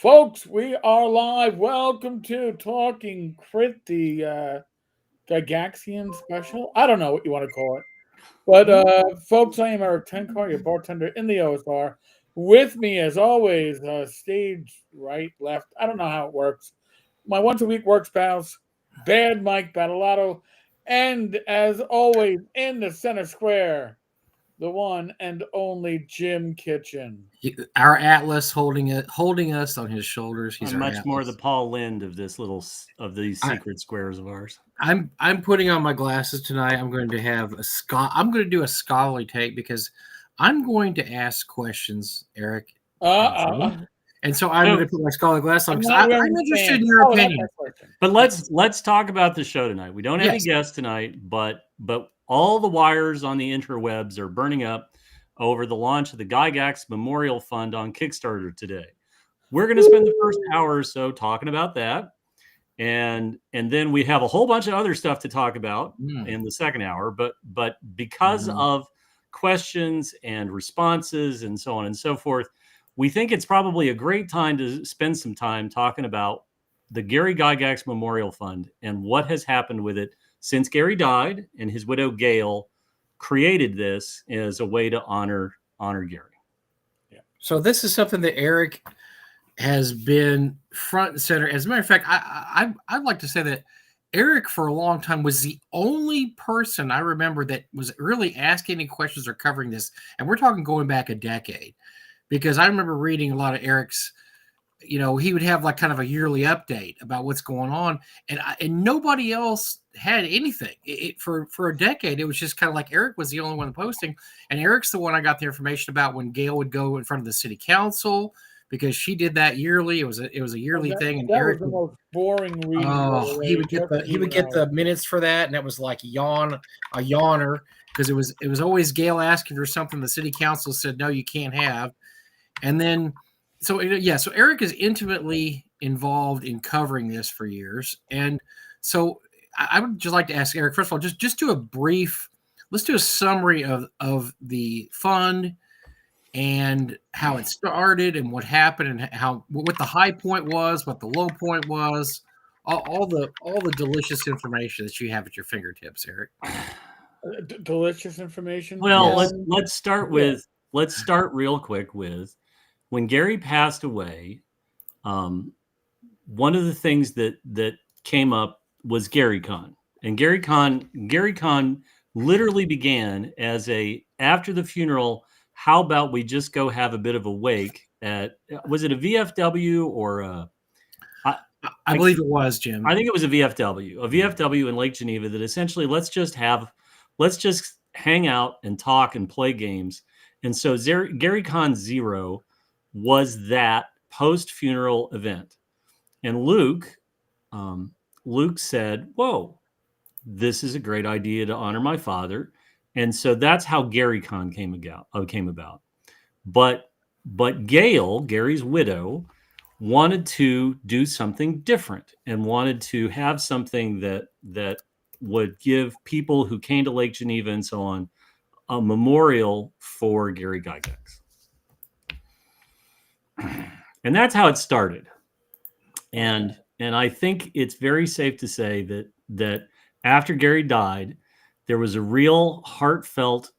Folks, we are live. Welcome to Talking Crit, the Gygaxian special. I don't know what you want to call it. But, folks, I am Eric Tenkar, your bartender in the OSR. With me, as always, stage right, left. I don't know how it works. My once a week work spouse, Bad Mike Battalato. And as always, in the center square, the one and only Jim Kitchen. Our Atlas holding us on his shoulders. He's I'm much Atlas. more the Paul Lind of these secret squares of ours. I'm putting on my glasses tonight. I'm going to have I'm going to do a scholarly take because I'm going to ask questions, Eric. And so I'm going to put my scholarly glasses on because I'm interested in your opinion. But let's talk about the show tonight. We don't have any guests tonight, but all the wires on the interwebs are burning up over the launch of the Gygax Memorial Fund on Kickstarter today. We're going to spend the first hour or so talking about that. And then we have a whole bunch of other stuff to talk about in the second hour. But because of questions and responses and so on and so forth, we think it's probably a great time to spend some time talking about the Gary Gygax Memorial Fund and what has happened with it since Gary died and his widow Gail created this as a way to honor Gary. Yeah. So this is something that Eric has been front and center. As a matter of fact, I'd like to say that Eric for a long time was the only person I remember that was really asking any questions or covering this. And we're talking going back a decade, because I remember reading a lot of Eric's. He would have like kind of a yearly update about what's going on, and nobody else had anything. For a decade, it was just kind of like Eric was the only one posting, and Eric's the one I got the information about when Gail would go in front of the city council because she did that yearly. It was a yearly thing, and Eric was the most boring reading. Oh, he would get the minutes for that, and that was like a yawner because it was always Gail asking for something the city council said no, you can't have, and then. So Eric is intimately involved in covering this for years. And so I would just like to ask Eric, first of all, just do let's do a summary of the fund and how it started and what happened and what the high point was, what the low point was, all the delicious information that you have at your fingertips, Eric. Delicious information. Well, let's start real quick with when Gary passed away. One of the things that came up was GaryCon, and GaryCon literally began as after the funeral. How about we just go have a bit of a wake at? Was it a VFW or I believe it was, Jim. I think it was a VFW in Lake Geneva. That essentially let's just hang out and talk and play games. And so GaryCon 0 was that post-funeral event. And Luke said, whoa, this is a great idea to honor my father. And so that's how GaryCon came about. But Gail, Gary's widow, wanted to do something different and wanted to have something that would give people who came to Lake Geneva and so on a memorial for Gary Gygax. And that's how it started. And I think it's very safe to say that after Gary died, there was a real heartfelt,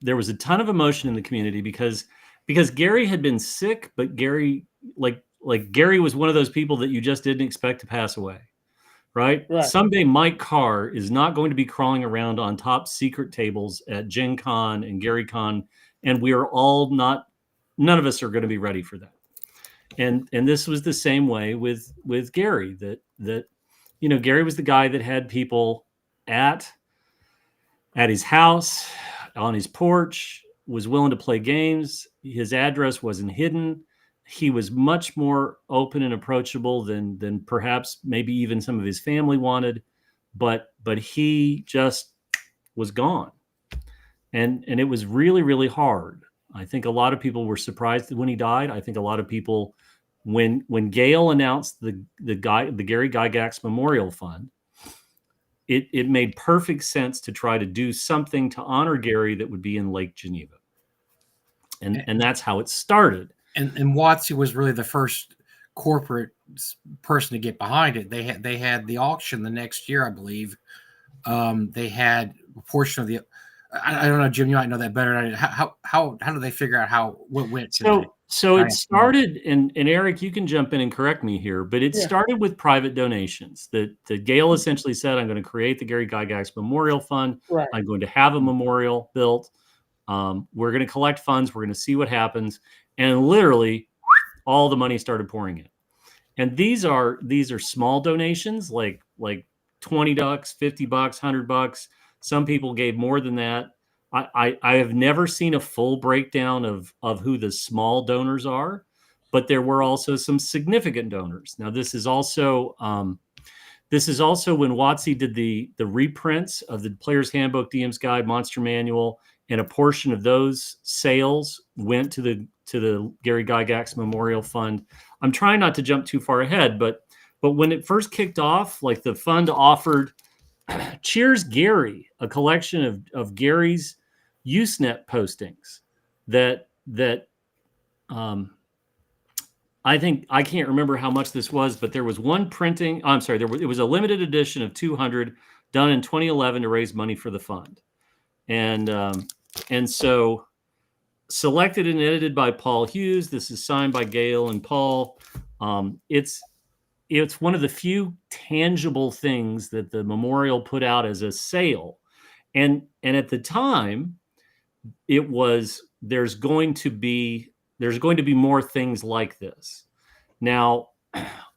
there was a ton of emotion in the community because Gary had been sick, but Gary, like Gary was one of those people that you just didn't expect to pass away, right? Someday Mike Carr is not going to be crawling around on top secret tables at Gen Con and GaryCon, and we are all none of us are going to be ready for that. And this was the same way with Gary, that Gary was the guy that had people at his house, on his porch, was willing to play games. His address wasn't hidden. He was much more open and approachable than perhaps maybe even some of his family wanted, but he just was gone. And it was really, really hard. I think a lot of people were surprised when he died. I think a lot of people, when Gail announced the Gary Gygax Memorial Fund, it made perfect sense to try to do something to honor Gary that would be in Lake Geneva. And that's how it started. And WotC was really the first corporate person to get behind it. They had the auction the next year, I believe. They had a portion of the. I don't know, Jim. You might know that better. How do they figure out what went to the? So it started, and Eric, you can jump in and correct me here, but it started with private donations. That Gail essentially said, "I'm going to create the Gary Gygax Memorial Fund. Right. I'm going to have a memorial built. We're going to collect funds. We're going to see what happens." And literally, all the money started pouring in. And these are small donations, like $20, $50, $100. Some people gave more than that. I have never seen a full breakdown of who the small donors are, but there were also some significant donors. Now, this is also when WotC did the reprints of the Player's Handbook, DM's Guide, Monster Manual, and a portion of those sales went to the Gary Gygax Memorial Fund. I'm trying not to jump too far ahead, but when it first kicked off, like the fund offered Cheers Gary, a collection of Gary's Usenet postings that I think, I can't remember how much this was, but there was one printing. I'm sorry, it was a limited edition of 200 done in 2011 to raise money for the fund, and so selected and edited by Paul Hughes. This is signed by Gail and Paul. It's one of the few tangible things that the memorial put out as a sale. And at the time, it was, there's going to be more things like this. Now,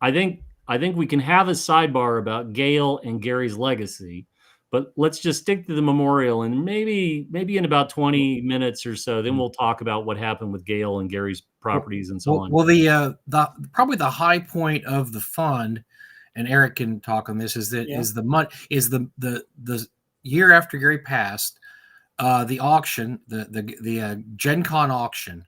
I think we can have a sidebar about Gail and Gary's legacy, but let's just stick to the memorial, and maybe in about 20 minutes or so, then we'll talk about what happened with Gail and Gary's properties and so on. Well, the probably the high point of the fund, and Eric can talk on this, is the year after Gary passed, the auction, the Gen Con auction,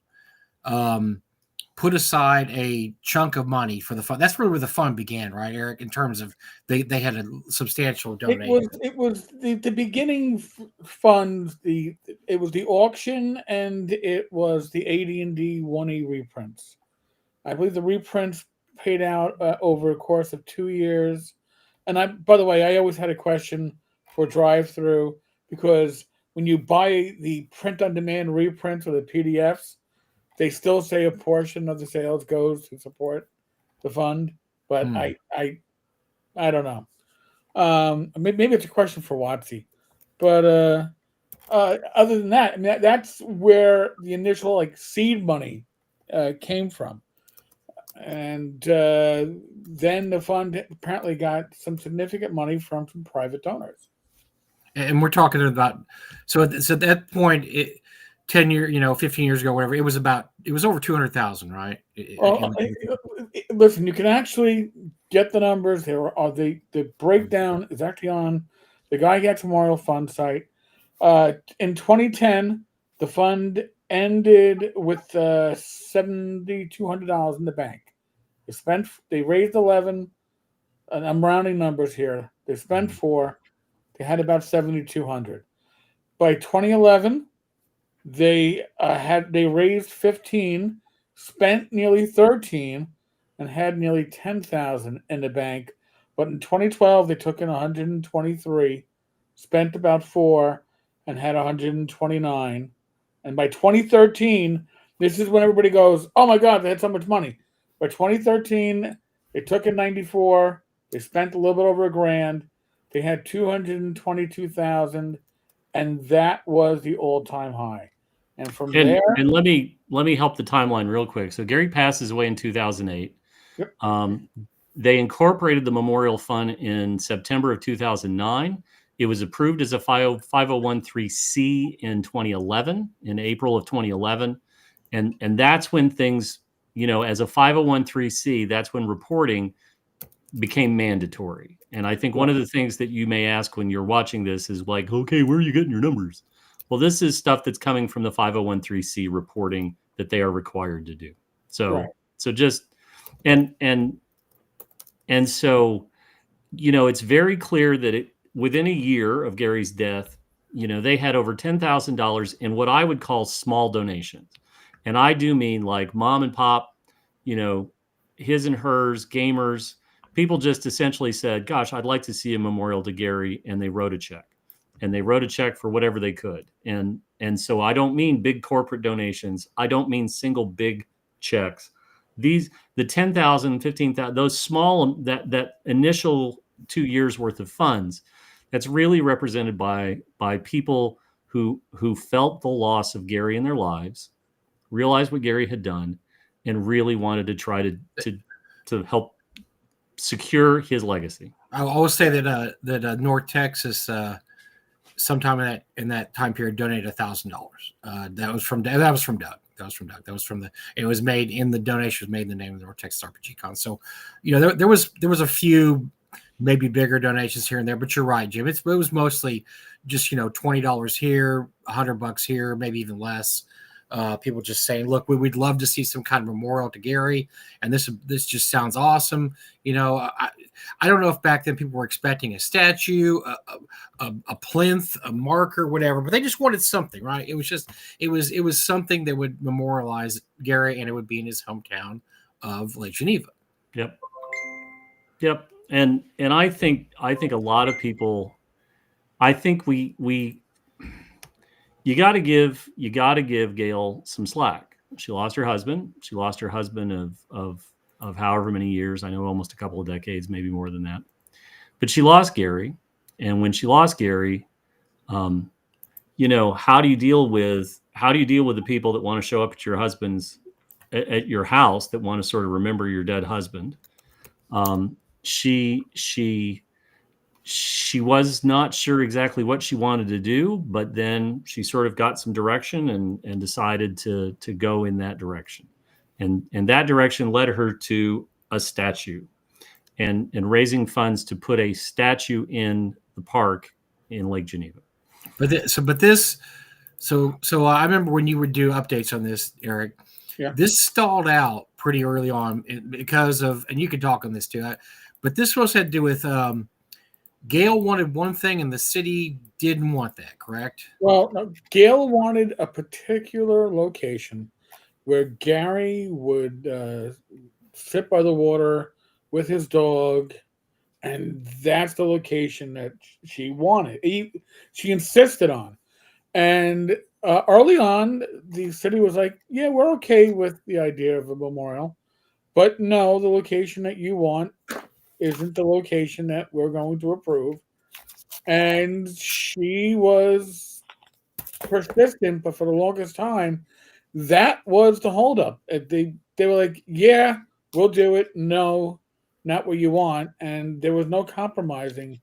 put aside a chunk of money for the fund. That's really where the fund began, right, Eric? In terms of they had a substantial donation. It was the beginning funds. It was the auction, and it was the AD&D 1E reprints. I believe the reprints paid out over a course of 2 years. And by the way, I always had a question for drive-through, because when you buy the print-on-demand reprints or the PDFs, they still say a portion of the sales goes to support the fund, but I don't know. Maybe it's a question for WotC, but other than that, I mean, that's where the initial seed money came from, and then the fund apparently got some significant money from some private donors. And we're talking about so at that point, 10 years, 15 years ago, whatever, it was over 200,000, right? Listen, you can actually get the numbers. The breakdown is actually on the Gygax Memorial Fund site. In 2010, the fund ended with $7,200 in the bank. They raised 11, and I'm rounding numbers here. They spent 4. They had about 7,200. By 2011, they raised 15, spent nearly 13, and had nearly 10,000 in the bank. But in 2012, they took in 123, spent about 4, and had 129. And by 2013, this is when everybody goes, "Oh my God, they had so much money." By 2013, they took in 94, they spent a little bit over $1,000, they had 222,000, and that was the all-time high. And from there, and let me help the timeline real quick. So Gary passes away in 2008. Yep. They incorporated the Memorial Fund in September of 2009. It was approved as a 501(c) in 2011, in April of 2011, and that's when things, as a 501(c), that's when reporting became mandatory. And I think one of the things that you may ask when you're watching this is like, okay, where are you getting your numbers? Well, this is stuff that's coming from the 501(c) reporting that they are required to do. So, right. So just, and so, it's very clear that within a year of Gary's death, they had over $10,000 in what I would call small donations. And I do mean like mom and pop, his and hers, gamers, people just essentially said, gosh, I'd like to see a memorial to Gary. And they wrote a check. And they wrote a check for whatever they could. And so I don't mean big corporate donations. I don't mean single big checks. The 10,000, 15,000, those small, that initial 2 years worth of funds, that's really represented by people who felt the loss of Gary in their lives, realized what Gary had done, and really wanted to try to help secure his legacy. I always say that North Texas, sometime in that time period, donated $1,000. That was from Doug. It was made in the donation was made in the name of the North Texas RPG Con. So, there was a few maybe bigger donations here and there, but you're right, Jim. It was mostly just $20 here, $100 here, maybe even less. People just saying, look, we'd love to see some kind of memorial to Gary, and this just sounds awesome. I don't know if back then people were expecting a statue, a plinth, a marker, whatever, but they just wanted something, right? It was something that would memorialize Gary, and it would be in his hometown of Lake Geneva. Yep. And I think a lot of people, I think you got to give Gail some slack. She lost her husband. She lost her husband of however many years. I know almost a couple of decades, maybe more than that. But she lost Gary, and when she lost Gary, how do you deal with the people that want to show up at your house that want to sort of remember your dead husband? She was not sure exactly what she wanted to do, but then she sort of got some direction and decided to go in that direction. And that direction led her to a statue and raising funds to put a statue in the park in Lake Geneva. So I remember when you would do updates on this, Eric, this stalled out pretty early on because of, and you could talk on this too, but this was had to do with, Gail wanted one thing and the city didn't want that, correct? Well, no, Gail wanted a particular location where Gary would sit by the water with his dog, and that's the location that she wanted. She insisted on. And early on, the city was like, yeah, we're okay with the idea of a memorial, but no, the location that you want isn't the location that we're going to approve. And she was persistent, but for the longest time, that was the holdup. They were like, yeah, we'll do it. No, not what you want. And there was no compromising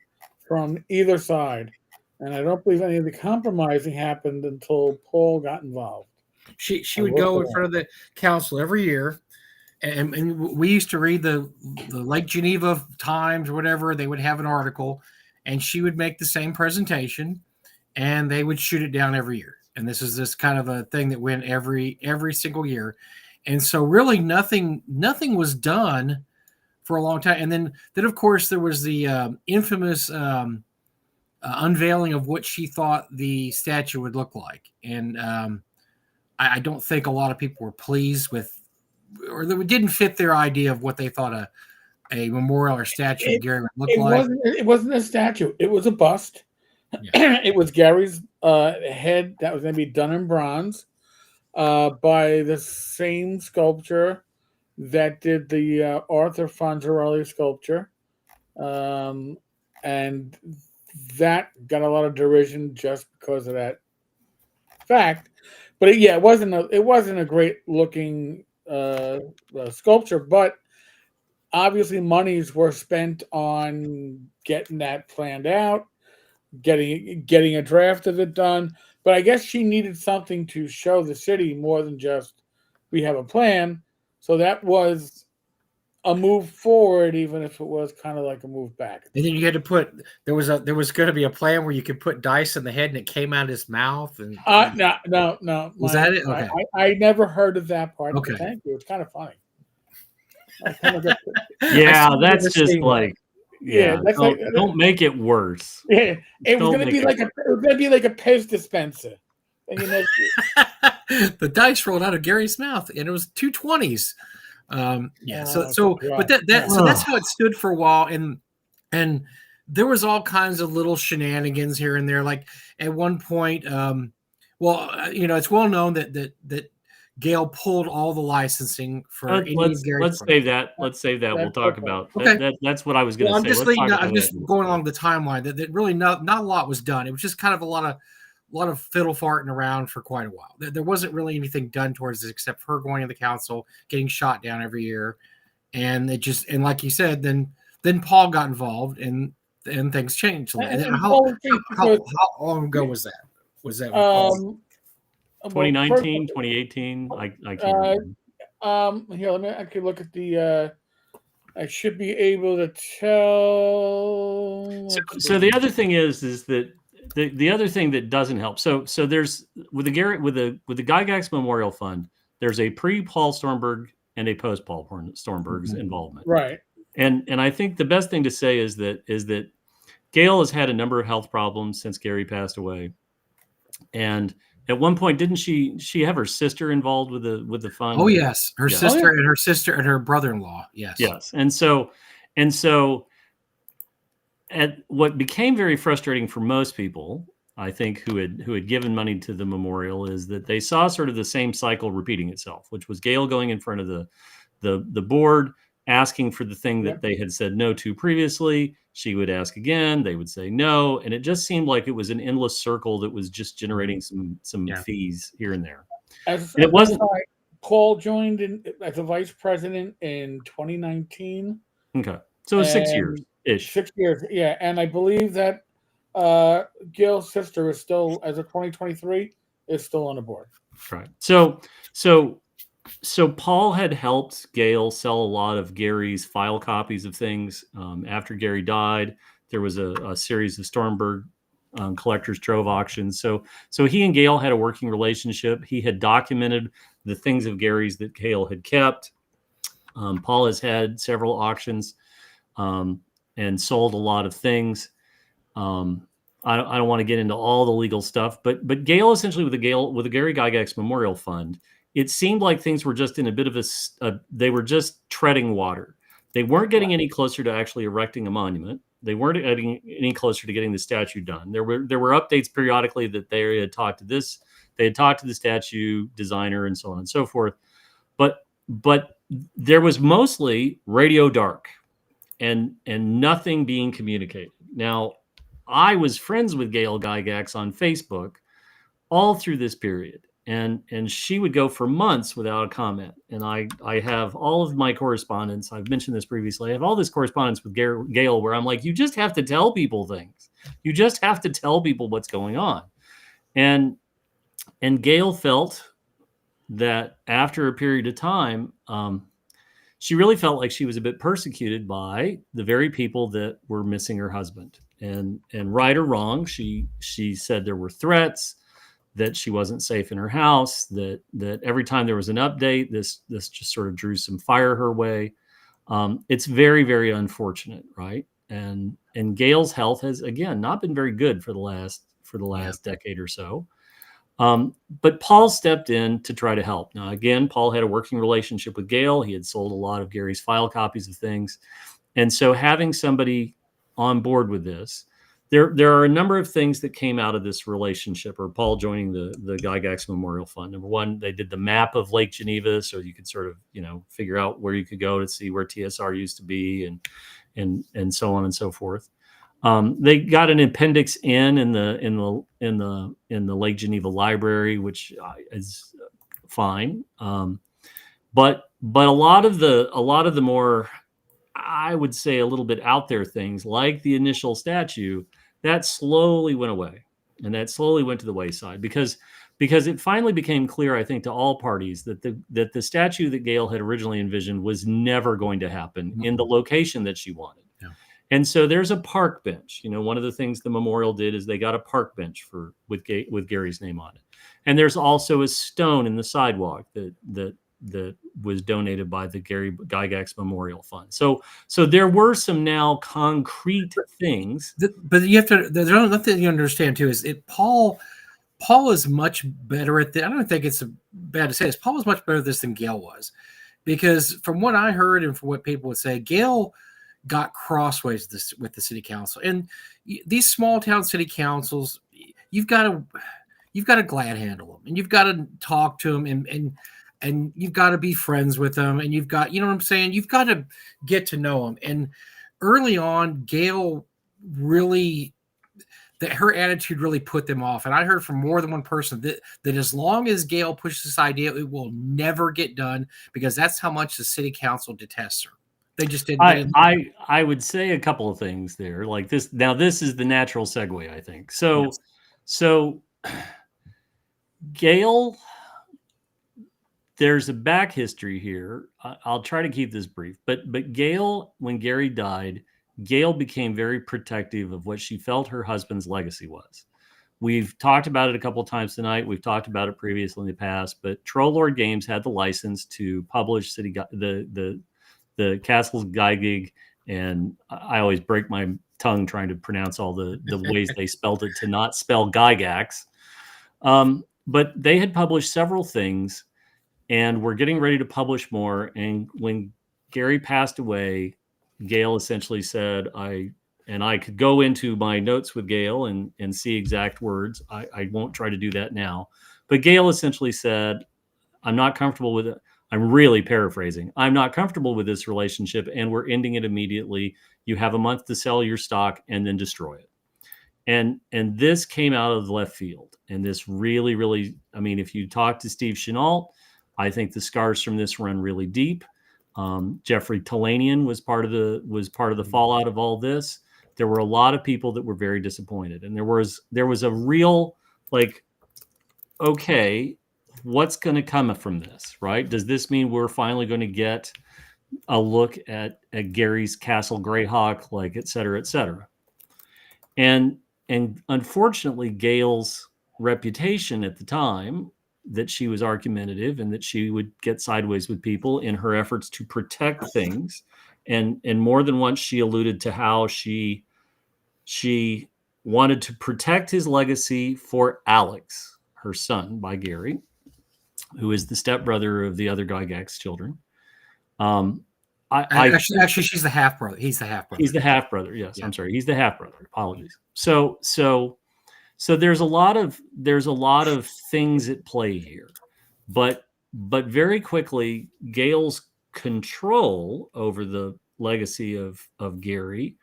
from either side. And I don't believe any of the compromising happened until Paul got involved. She would go in front of the council every year. And we used to read the Lake Geneva Times or whatever. They would have an article, and she would make the same presentation, and they would shoot it down every year. And this is this kind of a thing that went every single year. And so really nothing was done for a long time. And then of course there was the infamous unveiling of what she thought the statue would look like. And I don't think a lot of people were pleased with, or that didn't fit their idea of what they thought a memorial or statue of Gary would look like. It wasn't a statue. It was a bust. Yeah. It was Gary's head that was going to be done in bronze by the same sculptor that did the Arthur Fonzarelli sculpture. And that got a lot of derision just because of that fact. But it wasn't a great looking sculpture, but obviously monies were spent on getting that planned out, getting a draft of it done. But I guess she needed something to show the city more than just we have a plan. So that was a move forward, even if it was kind of like a move back. And then you had to put there was going to be a plan where you could put dice in the head and it came out of his mouth. And no. Was that it? Okay. I never heard of that part. Okay. Thank you. It's kind of funny. That's just like. Don't make it worse. Yeah, it was going to be like a Pez dispenser. And the dice rolled out of Gary's mouth, and it was 2 20s. Yeah. God. So that's how it stood for a while, and there was all kinds of little shenanigans here and there. Like at one point, it's well known that Gail pulled all the licensing for any of Gary's let's save that. Let's save that. We'll talk about that's what I was going to say. I'm just I'm just going along the timeline that really not a lot was done. It was just kind of a lot of fiddle farting around for quite a while. There wasn't really anything done towards this except her going to the council, getting shot down every year, and like you said, then Paul got involved and things changed. How long ago was that? Was that 2019, 2018? I can't remember. Here, let me actually look at the. I should be able to tell. So the other thing is that the other thing that doesn't help. So there's with the Gygax Memorial Fund, there's a pre-Paul Stormberg and a post-Paul Stormberg's involvement. Right. And I think the best thing to say is that Gail has had a number of health problems since Gary passed away, and at one point, didn't she have her sister involved with the fund? Oh yes, her sister and her brother-in-law. Yes. And so at what became very frustrating for most people, I think, who had given money to the memorial, is that they saw sort of the same cycle repeating itself, which was Gail going in front of the board, asking for the thing that they had said no to previously. She would ask again, they would say no, and it just seemed like it was an endless circle that was just generating some fees here and there. It wasn't. Paul joined as a vice president in 2019. Okay, so it was 6 years ish. 6 years, yeah, and I believe that Gail's sister is still, as of 2023, is still on the board. Right. So Paul had helped Gail sell a lot of Gary's file copies of things. After Gary died, there was a series of Stormberg collectors trove auctions. So he and Gail had a working relationship. He had documented the things of Gary's that Gail had kept. Paul has had several auctions and sold a lot of things. I don't want to get into all the legal stuff, but Gail, essentially with the Gary Gygax Memorial Fund, it seemed like things were just in a bit of they were just treading water. They weren't getting any closer to actually erecting a monument. They weren't getting any closer to getting the statue done. There were updates periodically that they had talked to the statue designer and so on and so forth. But there was mostly radio dark and nothing being communicated. Now, I was friends with Gail Gygax on Facebook all through this period. And she would go for months without a comment. And I have all of my correspondence. I've mentioned this previously. I have all this correspondence with Gail where I'm like, you just have to tell people things. You just have to tell people what's going on. And Gail felt that after a period of time, she really felt like she was a bit persecuted by the very people that were missing her husband. And right or wrong, she said there were threats, that she wasn't safe in her house, that every time there was an update, this just sort of drew some fire her way. It's very, very unfortunate, right? And Gail's health has, again, not been very good for the last decade or so. But Paul stepped in to try to help. Now, again, Paul had a working relationship with Gail. He had sold a lot of Gary's file copies of things. And so having somebody on board with this, there are a number of things that came out of this relationship, or Paul joining the Gygax Memorial Fund. Number one, they did the map of Lake Geneva, so you could sort of figure out where you could go to see where TSR used to be, and so on and so forth. They got an appendix in the Lake Geneva Library, which is fine. But a lot of the more, I would say, a little bit out there things, like the initial statue, that slowly went away, and that slowly went to the wayside because it finally became clear, I think, to all parties that the statue that Gail had originally envisioned was never going to happen in the location that she wanted. Yeah. And so there's a park bench. One of the things the memorial did is they got a park bench with Gary's name on it, and there's also a stone in the sidewalk that was donated by the Gary Gygax Memorial Fund. So there were some now concrete things. But you have to. There's another thing you understand too is Paul is much better at this. I don't think it's bad to say this. Paul was much better at this than Gail was. because from what I heard and from what people would say, Gail got crossways with the city council, and these small town city councils, you've got to glad handle them, and you've got to talk to them, and you've got to be friends with them, and you've got, you know what I'm saying, you've got to get to know them. And early on, Gail really, that her attitude really put them off. And I heard from more than one person that as long as Gail pushes this idea, it will never get done, because that's how much the city council detests her. They just didn't. I would say a couple of things there, like this. Now, this is the natural segue, I think. So, Yes. So Gail, there's a back history here. I'll try to keep this brief, but Gail, when Gary died, Gail became very protective of what she felt her husband's legacy was. We've talked about it a couple of times tonight. We've talked about it previously in the past, but Troll Lord Games had the license to publish the Castle's Gygax, and I always break my tongue trying to pronounce all the ways they spelled it to not spell Gygax. But they had published several things, and were getting ready to publish more. And when Gary passed away, Gail essentially said, I could go into my notes with Gail and see exact words. I won't try to do that now. But Gail essentially said, I'm not comfortable with it. I'm really paraphrasing. I'm not comfortable with this relationship, and we're ending it immediately. You have a month to sell your stock and then destroy it. And this came out of left field. And this really, really, I mean, if you talk to Steve Chenault, I think the scars from this run really deep. Jeffrey Talanian was part of the fallout of all this. There were a lot of people that were very disappointed, and there was a real, like, okay, what's going to come from this, right? Does this mean we're finally going to get a look at Gary's Castle Greyhawk, like, et cetera, et cetera? And unfortunately, Gail's reputation at the time, that she was argumentative and that she would get sideways with people in her efforts to protect things. And more than once, she alluded to how she wanted to protect his legacy for Alex, her son by Gary, who is the stepbrother of the other Gygax children. Actually, she's the half brother. He's the half brother. He's the half brother. Yes, yeah. I'm sorry. He's the half brother. Apologies. So there's a lot of things at play here, but very quickly, Gail's control over the legacy of Gary,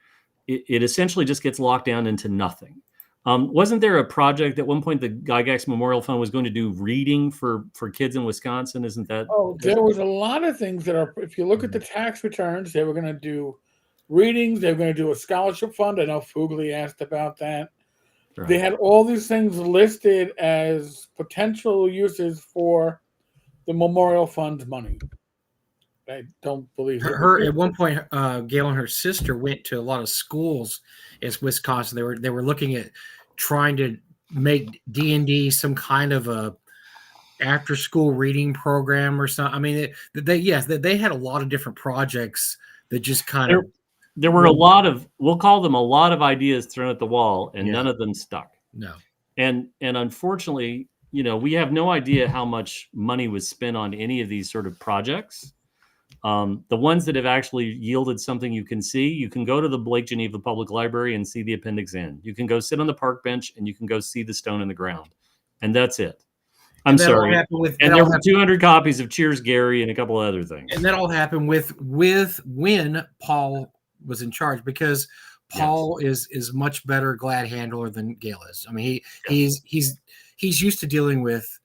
it essentially just gets locked down into nothing. Wasn't there a project at one point the Gygax Memorial Fund was going to do reading for kids in Wisconsin? Isn't that? Oh, there was a lot of things that are. If you look at the tax returns, they were going to do readings. They were going to do a scholarship fund. I know Fugly asked about that. Right. They had all these things listed as potential uses for the Memorial Fund's money. I don't believe her at one point. Gail and her sister went to a lot of schools in Wisconsin. They were looking at trying to make D&D some kind of a after school reading program or something. I mean, they had a lot of different projects that just kind of. There were a lot of, we'll call them a lot of ideas thrown at the wall, and none of them stuck. No. And unfortunately, we have no idea how much money was spent on any of these sort of projects. The ones that have actually yielded something you can see, you can go to the Blake Geneva Public Library and see the Appendix N. You can go sit on the park bench and you can go see the stone in the ground. And that's it. I'm sorry. And there were 200 copies of Cheers Gary and a couple of other things. And that all happened with when Paul was in charge, because Paul is much better glad handler than Gail is. I mean, he's used to dealing with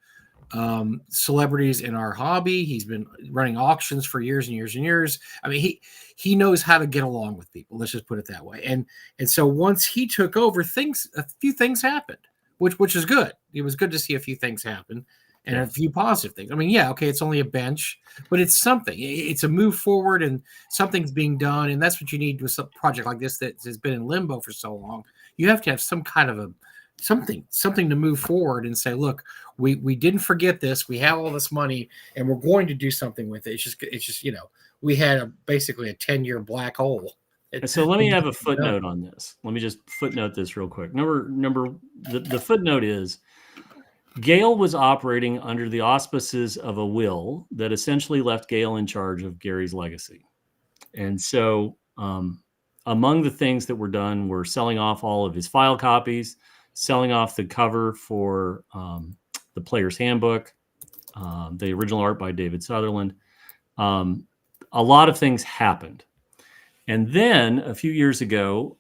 celebrities in our hobby. He's been running auctions for years and years and years. I mean, he knows how to get along with people. Let's just put it that way. And so once he took over, a few things happened, which is good. It was good to see a few things happen. And a few positive things. I mean, okay, it's only a bench, but it's something. It's a move forward, and something's being done. And that's what you need with a project like this that has been in limbo for so long. You have to have some kind of something to move forward and say, look, we didn't forget this. We have all this money, and we're going to do something with it. It's just we had basically a 10-year black hole. So let me have a footnote on this. Let me just footnote this real quick. The footnote is, Gale was operating under the auspices of a will that essentially left Gale in charge of Gary's legacy. And so, among the things that were done were selling off all of his file copies, selling off the cover for the Player's Handbook, the original art by David Sutherland. A lot of things happened. And then a few years ago,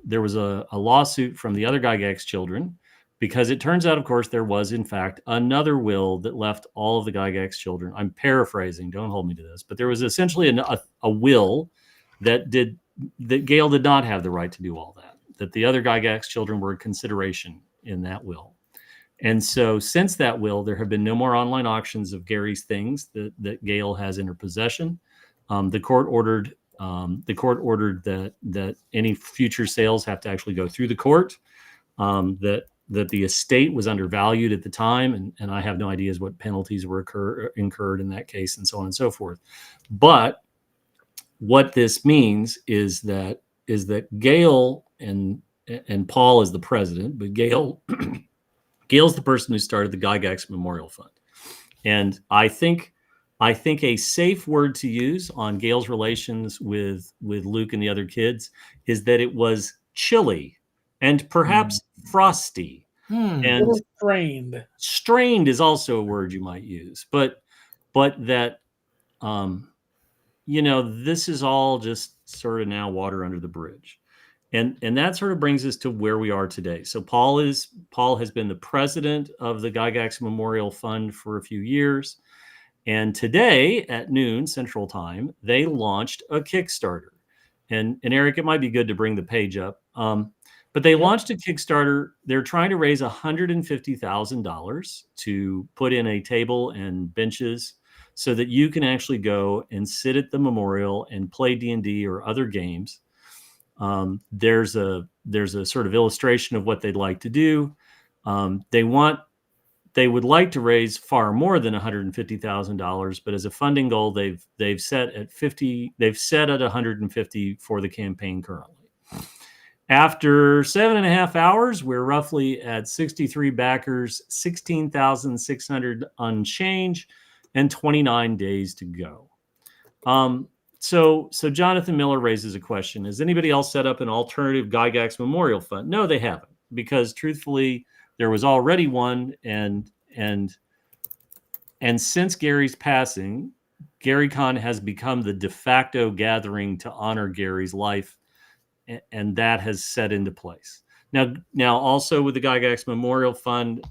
there was a lawsuit from the other Gygax children, because it turns out, of course, there was, in fact, another will that left all of the Gygax children. I'm paraphrasing, don't hold me to this, but there was essentially a will that Gale did not have the right to do all that the other Gygax children were a consideration in that will. And so since that will, there have been no more online auctions of Gary's things that Gale has in her possession. The court ordered that any future sales have to actually go through the court, that the estate was undervalued at the time, and I have no idea what penalties were incurred in that case, and so on and so forth. But what this means is that Gale and Paul is the president, but Gale's the person who started the Gygax Memorial Fund. And I think a safe word to use on Gale's relations with Luke and the other kids is that it was chilly and perhaps frosty. And strained is also a word you might use, but that this is all just sort of now water under the bridge. And that sort of brings us to where we are today. So Paul has been the president of the Gygax Memorial Fund for a few years. And today at noon Central Time, they launched a Kickstarter. And Eric, it might be good to bring the page up. But they launched a Kickstarter. They're trying to raise $150,000 to put in a table and benches so that you can actually go and sit at the memorial and play D&D or other games. There's a sort of illustration of what they'd like to do. They would like to raise far more than $150,000, but as a funding goal, they've set at 50. They've set at 150 for the campaign currently. After 7.5 hours, we're roughly at 63 backers, 16,600 unchange, and 29 days to go. So Jonathan Miller raises a question. Has anybody else set up an alternative Gygax Memorial Fund? No, they haven't, because truthfully, there was already one, and since Gary's passing, GaryCon has become the de facto gathering to honor Gary's life, and that has set into place. Now also with the Gygax Memorial Fund,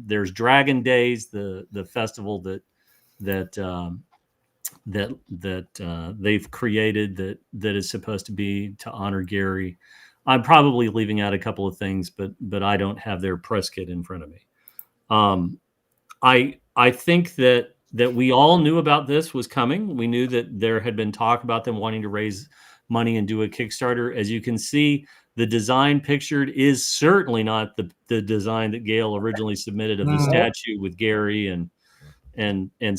there's Dragon Days, the festival that they've created that is supposed to be to honor Gary. I'm probably leaving out a couple of things, but I don't have their press kit in front of me. I think that we all knew about this was coming. We knew that there had been talk about them wanting to raise money and do a Kickstarter. As you can see, the design pictured is certainly not the design that Gale originally submitted of the statue with Gary and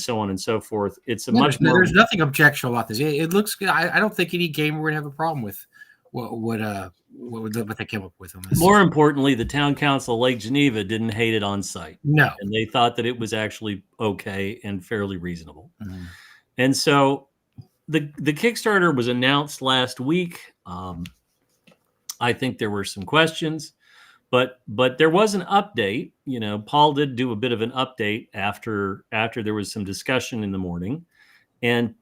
so on and so forth. It's there's nothing objectionable about this. It looks good. I don't think any gamer would have a problem with what they came up with on this. More importantly, the town council of Lake Geneva didn't hate it on site. No. And they thought that it was actually okay and fairly reasonable. Mm-hmm. And so the Kickstarter was announced last week. I think there were some questions, but there was an update. Paul did do a bit of an update after there was some discussion in the morning, and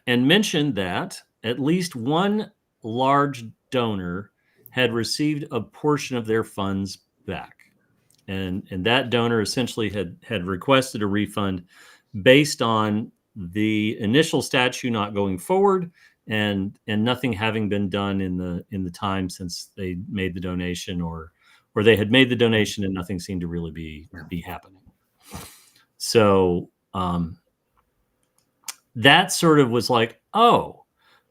mentioned that at least one large donor had received a portion of their funds back, and that donor essentially had requested a refund based on the initial statue not going forward and nothing having been done in the time since they made the donation, or they had made the donation and nothing seemed to really be happening. So that sort of was like,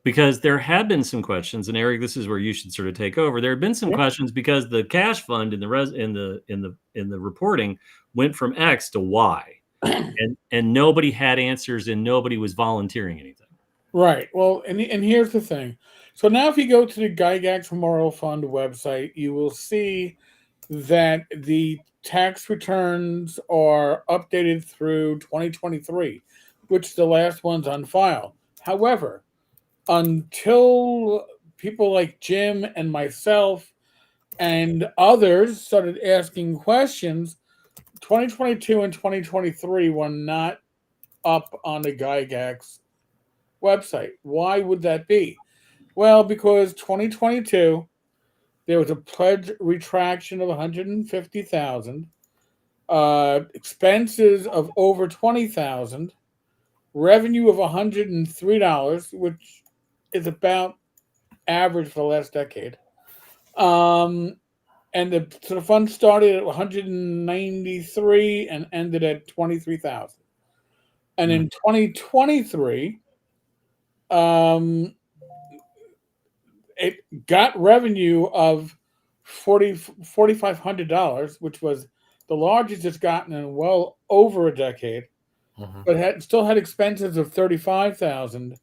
because there had been some questions, and Eric, this is where you should sort of take over. There had been some questions because the cash fund in the reporting went from X to Y, and nobody had answers, and nobody was volunteering anything. Right. Well, and here's the thing. So now, if you go to the Gygax Memorial Fund website, you will see that the tax returns are updated through 2023, which is the last ones on file. However, until people like Jim and myself and others started asking questions, 2022 and 2023 were not up on the Gygax website. Why would that be? Well, because 2022 there was a pledge retraction of 150,000, expenses of over 20,000, revenue of $103, which is about average for the last decade. And the fund started at 193 and ended at 23,000. And in 2023, it got revenue of $4,500, which was the largest it's gotten in well over a decade, but still had expenses of 35,000.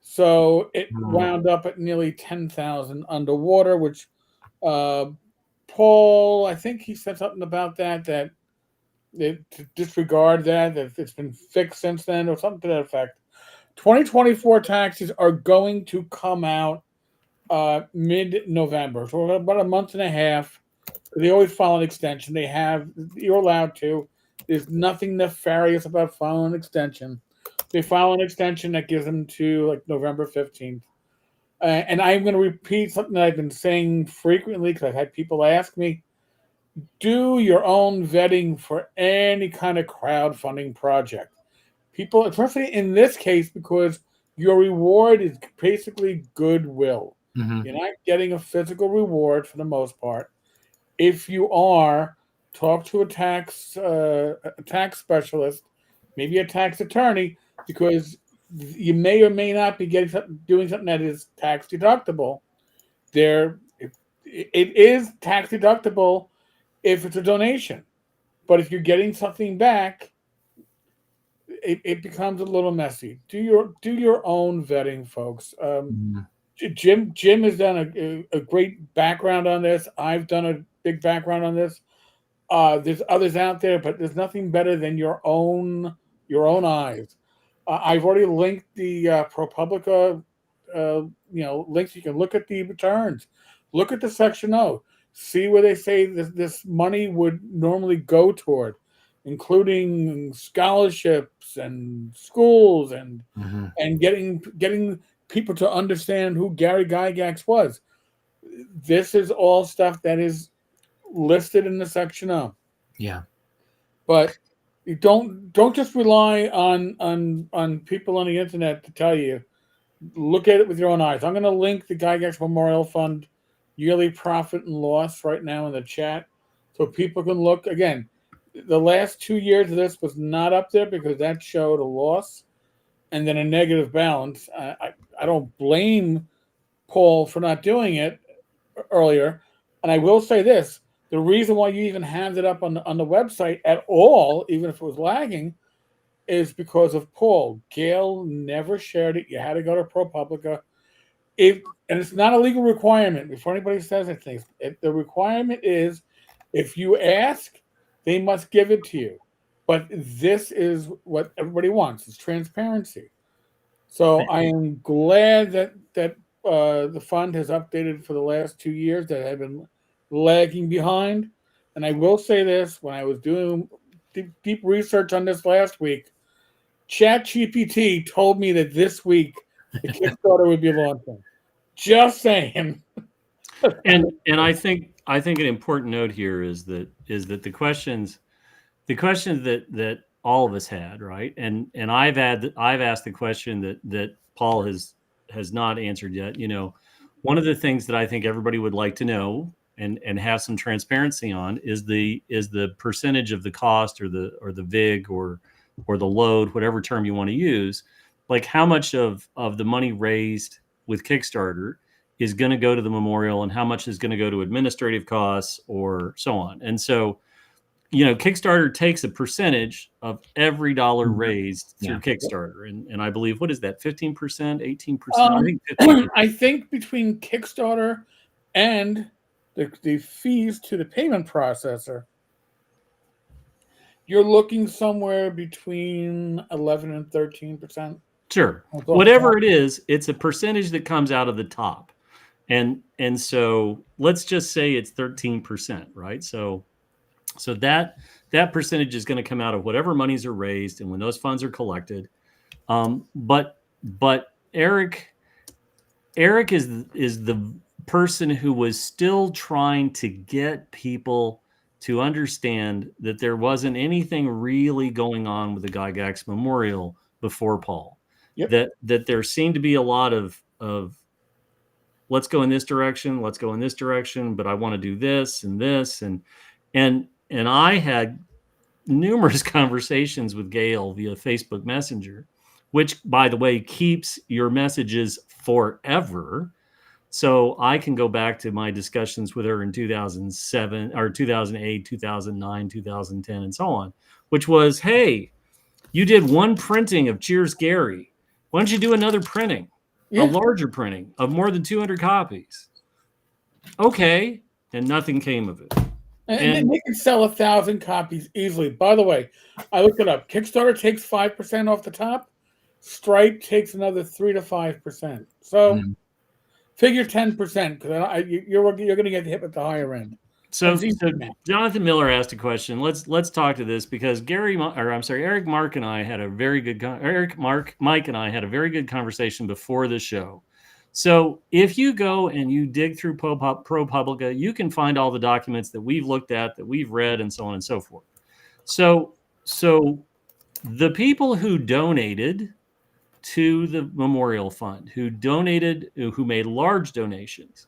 So it wound up at nearly 10,000 underwater, which Paul, I think he said something about that to disregard that it's been fixed since then or something to that effect. 2024 taxes are going to come out mid-November, so about a month and a half. They always file an extension. You're allowed to. There's nothing nefarious about filing an extension. They file an extension that gives them to like November 15th. And I'm going to repeat something that I've been saying frequently because I've had people ask me, do your own vetting for any kind of crowdfunding project. People, especially in this case, because your reward is basically goodwill. You're not getting a physical reward for the most part. If you are, talk to a tax specialist, maybe a tax attorney, because you may or may not be doing something that is tax deductible. It is tax deductible if it's a donation, but if you're getting something back, it becomes a little messy. Do your own vetting, folks. Jim has done a great background on this. I've done a big background on this. There's others out there, but there's nothing better than your own eyes. I've already linked the ProPublica, links. You can look at the returns, look at the Section O, see where they say this money would normally go toward, including scholarships and schools and getting people to understand who Gary Gygax was. This is all stuff that is listed in the Section O. Yeah, but you don't just rely on people on the internet to tell you. Look at it with your own eyes. I'm going to link the Gygax Memorial Fund yearly profit and loss right now in the chat, so people can look. Again, the last 2 years of this was not up there because that showed a loss and then a negative balance. I don't blame Paul for not doing it earlier, and I will say this: the reason why you even have it up on the website at all, even if it was lagging, is because of Paul. Gail never shared it. You had to go to ProPublica. And it's not a legal requirement. Before anybody says anything, the requirement is if you ask, they must give it to you. But this is what everybody wants: is transparency. So I am glad that the fund has updated for the last 2 years that have been lagging behind. And I will say this: when I was doing deep research on this last week, ChatGPT told me that this week the Kickstarter would be launching. Just saying. and I think an important note here is that the questions that all of us had, right? And I've asked the question that Paul has not answered yet. One of the things that I think everybody would like to know and have some transparency on is the percentage of the cost or the VIG or the load, whatever term you want to use, like how much of the money raised with Kickstarter is going to go to the memorial and how much is going to go to administrative costs or so on. And so, Kickstarter takes a percentage of every dollar raised through Kickstarter. And I believe, what is that, 15%, 18%? I think 15%. I think between Kickstarter and the fees to the payment processor, you're looking somewhere between 11 and 13%. Sure. Whatever it is, it's a percentage that comes out of the top. And so let's just say it's 13%, right? So that percentage is going to come out of whatever monies are raised and when those funds are collected. But Eric is the person who was still trying to get people to understand that there wasn't anything really going on with the Gygax Memorial before Paul. Yep. That there seemed to be a lot of let's go in this direction, but I want to do this and this and I had numerous conversations with Gail via Facebook Messenger, which, by the way, keeps your messages forever. So I can go back to my discussions with her in 2007 or 2008, 2009, 2010, and so on, which was, hey, you did one printing of Cheers Gary. Why don't you do another printing, a larger printing of more than 200 copies? Okay. And nothing came of it. And they can sell 1,000 copies easily. By the way, I looked it up. Kickstarter takes 5% off the top. Stripe takes another 3 to 5%. So figure 10% because you're going to get hit at the higher end. So Jonathan Miller asked a question. Let's talk to this because Eric, Mike and I had a very good conversation before the show. So if you go and you dig through ProPublica, you can find all the documents that we've looked at, that we've read, and so on and so forth. So the people who donated to the Memorial Fund, who made large donations,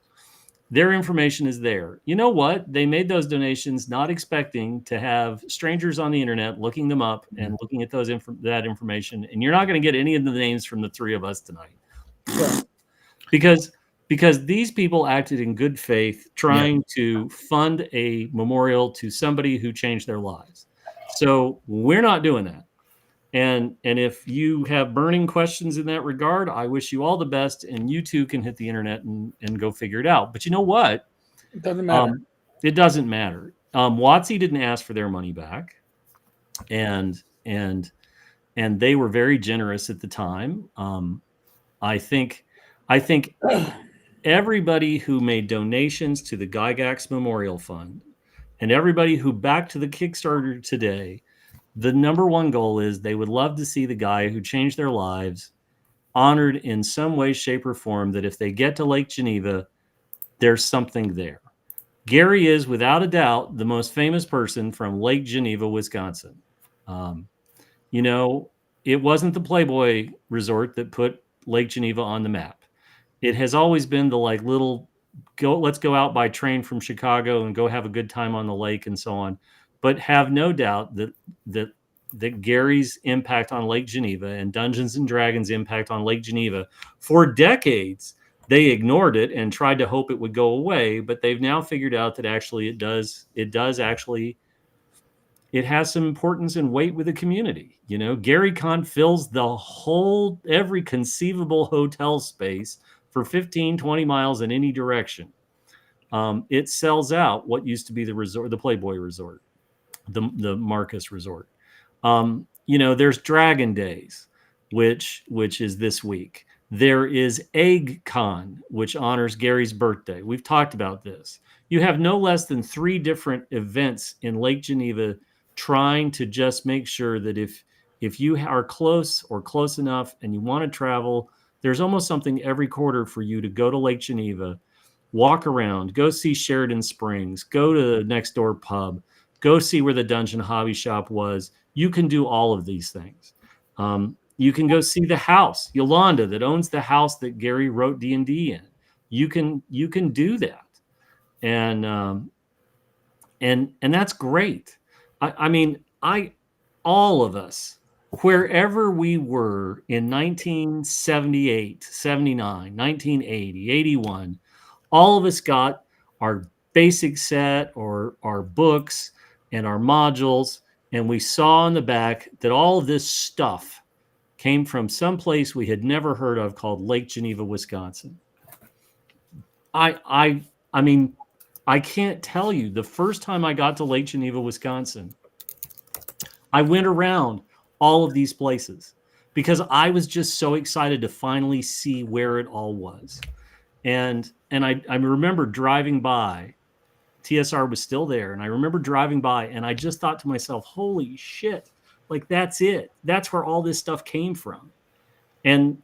their information is there. You know what? They made those donations not expecting to have strangers on the internet looking them up and looking at that information. And you're not going to get any of the names from the three of us tonight. Yeah. Because these people acted in good faith trying to fund a memorial to somebody who changed their lives. So we're not doing that. And if you have burning questions in that regard, I wish you all the best, and you too can hit the internet and go figure it out. But you know what? It doesn't matter. It doesn't matter. WotC didn't ask for their money back, and they were very generous at the time. I think everybody who made donations to the Gygax Memorial Fund and everybody who backed to the Kickstarter today, the number one goal is they would love to see the guy who changed their lives honored in some way, shape, or form, that if they get to Lake Geneva, there's something there. Gary is, without a doubt, the most famous person from Lake Geneva, Wisconsin. It wasn't the Playboy Resort that put Lake Geneva on the map. It has always been the let's go out by train from Chicago and go have a good time on the lake and so on. But have no doubt that Gary's impact on Lake Geneva and Dungeons and Dragons' impact on Lake Geneva, for decades, they ignored it and tried to hope it would go away. But they've now figured out that actually it does actually, it has some importance and weight with the community. Gary Con fills every conceivable hotel space for 15, 20 miles in any direction. It sells out what used to be the resort, the Playboy Resort, the Marcus Resort. There's Dragon Days, which is this week. There is Egg Con, which honors Gary's birthday. We've talked about this. You have no less than 3 different events in Lake Geneva trying to just make sure that if you are close or close enough and you want to travel, there's almost something every quarter for you to go to Lake Geneva, walk around, go see Sheridan Springs, go to the next door pub, go see where the Dungeon Hobby Shop was. You can do all of these things. You can go see the house, Yolanda, that owns the house that Gary wrote D&D in. You can do that, and that's great. All of us, wherever we were in 1978, 79, 1980, 81, all of us got our basic set or our books and our modules, and we saw on the back that all of this stuff came from some place we had never heard of called Lake Geneva, Wisconsin. I I can't tell you, the first time I got to Lake Geneva, Wisconsin, I went around all of these places because I was just so excited to finally see where it all was. And I remember driving by, TSR was still there, and I remember driving by, and I just thought to myself, holy shit, like that's it. That's where all this stuff came from. And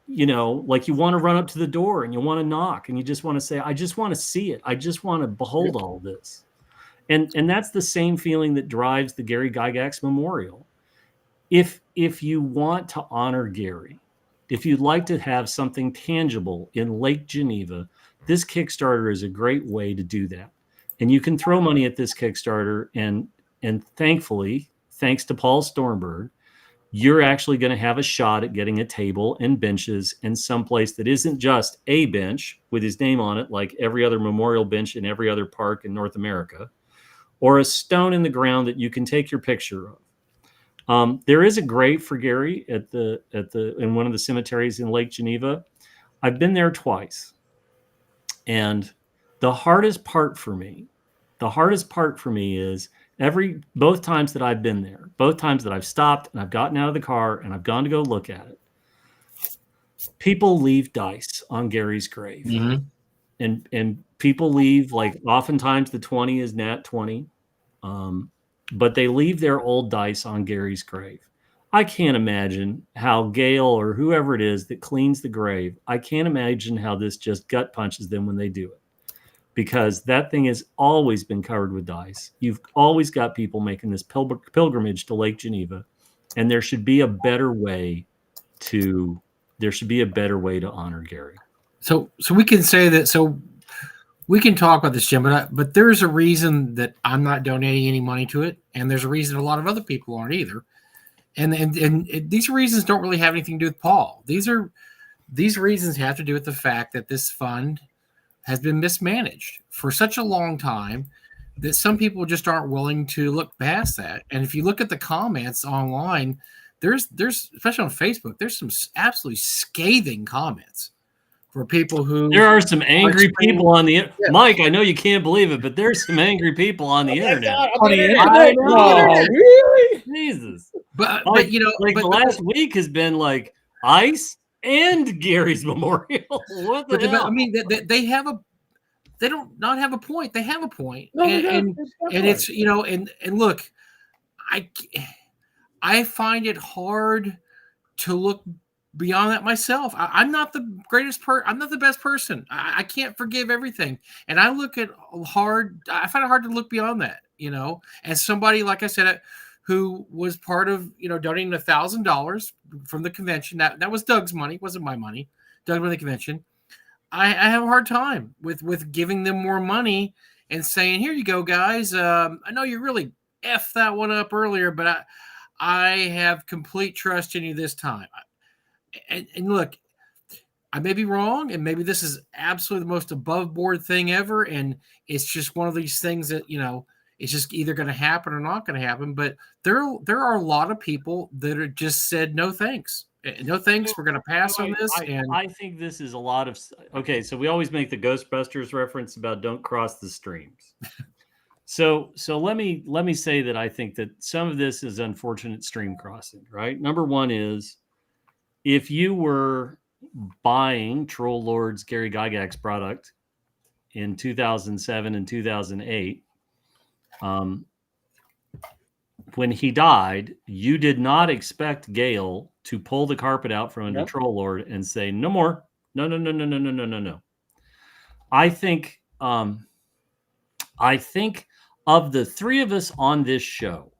you know, like you want to run up to the door and you want to knock and you just want to say, I just want to see it. I just want to behold all this. And that's the same feeling that drives the Gary Gygax Memorial. If you want to honor Gary, if you'd like to have something tangible in Lake Geneva, this Kickstarter is a great way to do that. And you can throw money at this Kickstarter, and thankfully, thanks to Paul Stormberg, you're actually going to have a shot at getting a table and benches in some place that isn't just a bench with his name on it, like every other memorial bench in every other park in North America, or a stone in the ground that you can take your picture of. There is a grave for Gary in one of the cemeteries in Lake Geneva. I've been there twice, and the hardest part for me is both times that I've been there, both times that I've stopped and I've gotten out of the car and I've gone to go look at it, people leave dice on Gary's grave. Mm-hmm. And people leave, like oftentimes the 20 is nat 20. But they leave their old dice on Gary's grave. I can't imagine how Gail or whoever it is that cleans the grave, I can't imagine how this just gut punches them when they do it. Because that thing has always been covered with dice. You've always got people making this pilgrimage to Lake Geneva, and there should be a better way to honor Gary. So we can say that. So we can talk about this, Jim, but there's a reason that I'm not donating any money to it, and there's a reason a lot of other people aren't either. And these reasons don't really have anything to do with Paul. These reasons have to do with the fact that this fund has been mismanaged for such a long time that some people just aren't willing to look past that. And if you look at the comments online, there's especially on Facebook, there's some absolutely scathing comments for people who. There are some angry people on the internet. Mike, I know you can't believe it, but there's some angry people on the internet. On the internet? Oh, really? Jesus. But you know, like the last week has been like ice and Gary's Memorial. What the hell? I mean, they don't not have a point. They have a point, No, and it's, you know, and look, I find it hard to look beyond that myself. I'm not the greatest I'm not the best person. I can't forgive everything, and I find it hard to look beyond that. You know, as somebody, like I said, who was part of, you know, donating $1,000 from the convention. That was Doug's money, wasn't my money. Doug from the convention. I have a hard time with giving them more money and saying, here you go, guys. I know you really effed that one up earlier, but I have complete trust in you this time. And look, I may be wrong, and maybe this is absolutely the most above board thing ever, and it's just one of these things that, you know, it's just either going to happen or not going to happen. But there are a lot of people that are just said, no, thanks. No, thanks. We're going to pass on this. I think this is a lot of, okay. So we always make the Ghostbusters reference about don't cross the streams. So let me say that I think that some of this is unfortunate stream crossing, right? Number one is, if you were buying Troll Lord's Gary Gygax product in 2007 and 2008, when he died, you did not expect Gail to pull the carpet out from under Troll Lord and say, no more. No. I think of the three of us on this show,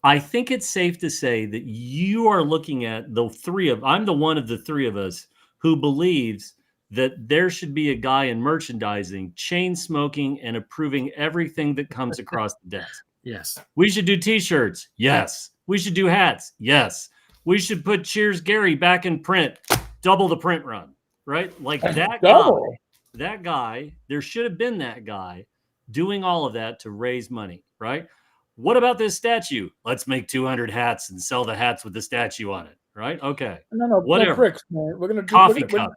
I think it's safe to say that you are looking at I'm the one of the three of us who believes that there should be a guy in merchandising, chain smoking, and approving everything that comes across the desk. Yes. We should do t-shirts. Yes. We should do hats. Yes. We should put Cheers Gary back in print. Double the print run. Right? Like that guy, there should have been that guy doing all of that to raise money. Right? What about this statue? Let's make 200 hats and sell the hats with the statue on it. Right? Okay. No, whatever. Bricks, man. We're gonna do coffee cups.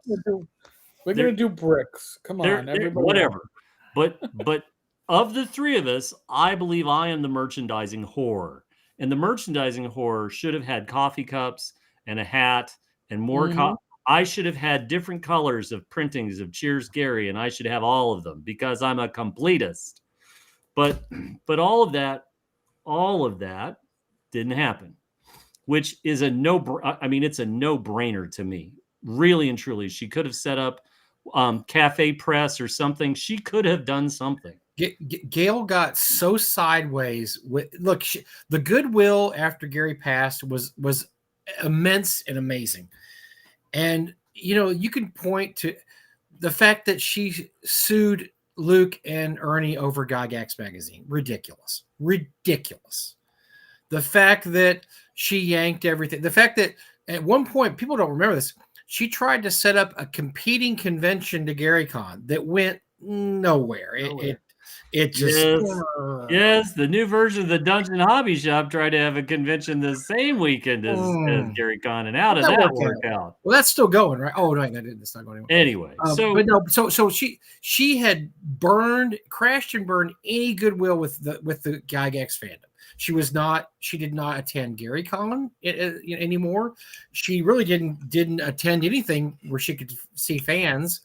We're gonna do bricks. Come on, everybody. Whatever. But of the three of us, I believe I am the merchandising whore. And the merchandising whore should have had coffee cups and a hat and more. Mhm. I should have had different colors of printings of Cheers Gary, and I should have all of them because I'm a completist. But all of that didn't happen, which is a no. I mean, it's a no-brainer to me. Really and truly, she could have set up Cafe Press or something. She could have done something. Gail got so sideways with the goodwill after Gary passed was immense and amazing. And you can point to the fact that she sued Luke and Ernie over Gygax magazine. Ridiculous. The fact that she yanked everything. The fact that at one point, people don't remember this, she tried to set up a competing convention to GaryCon that went nowhere. It just yes, the new version of the Dungeon Hobby Shop tried to have a convention the same weekend as GaryCon, and how did that work out? Well, that's still going, right? Oh no, that's not going anyway. So she had crashed and burned any goodwill with the Gygax fandom. She did not attend GaryCon anymore. She really didn't attend anything where she could see fans.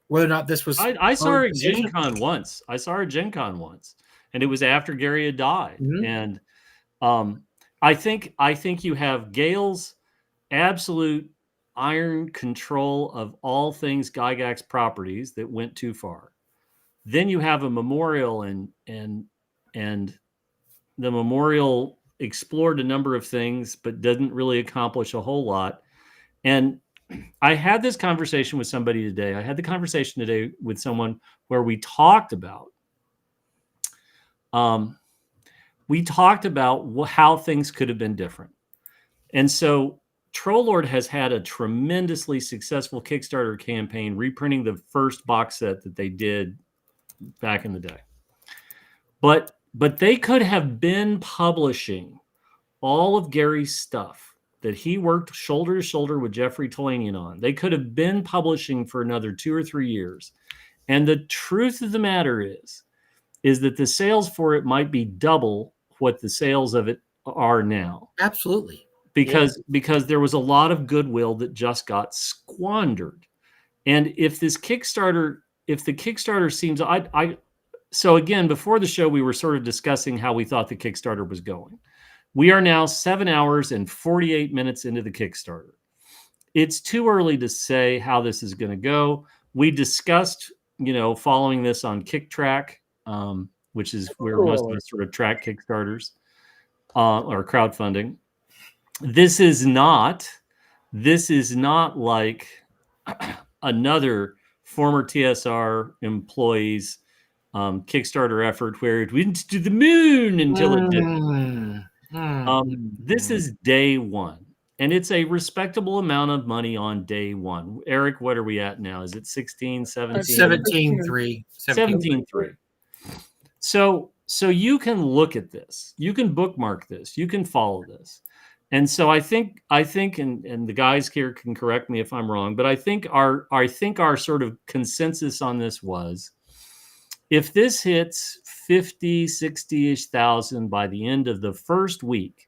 Whether or not this was, I saw her at Gen Con once. And it was after Gary had died. Mm-hmm. And I think you have Gail's absolute iron control of all things Gygax properties that went too far. Then you have a memorial, and the memorial explored a number of things, but didn't really accomplish a whole lot. And I had this conversation with somebody today. I had the conversation today with someone where we talked about how things could have been different. And so Trollord has had a tremendously successful Kickstarter campaign, reprinting the first box set that they did back in the day. But they could have been publishing all of Gary's stuff that he worked shoulder to shoulder with Jeffrey Tolanian on. They could have been publishing for another 2 or 3 years. And the truth of the matter is that the sales for it might be double what the sales of it are now. Absolutely. Because there was a lot of goodwill that just got squandered. And if the Kickstarter seems, so again, before the show, we were sort of discussing how we thought the Kickstarter was going. We are now 7 hours and 48 minutes into the Kickstarter. It's too early to say how this is going to go. We discussed, following this on KickTrack, which is where most of us sort of track Kickstarters or crowdfunding. This is not like another former TSR employee's Kickstarter effort where it went to the moon until it didn't. This is day one, and it's a respectable amount of money on day one. Eric, what are we at now? Is it 16, 17? 17.3. 17.3. So you can look at this, you can bookmark this, you can follow this. And so I think, and the guys here can correct me if I'm wrong, but I think our sort of consensus on this was, if this hits 50, 60-ish thousand by the end of the first week,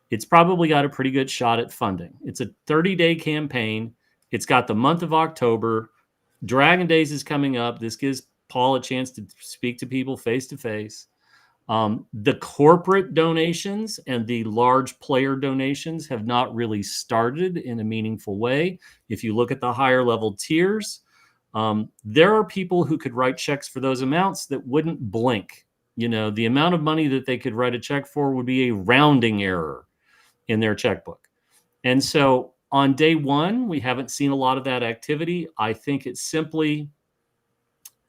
it's probably got a pretty good shot at funding. It's a 30-day campaign. It's got the month of October. Dragon Days is coming up. This gives Paul a chance to speak to people face to face. The corporate donations and the large player donations have not really started in a meaningful way. If you look at the higher level tiers, there are people who could write checks for those amounts that wouldn't blink. The amount of money that they could write a check for would be a rounding error in their checkbook. And so on day one, we haven't seen a lot of that activity. I think it's simply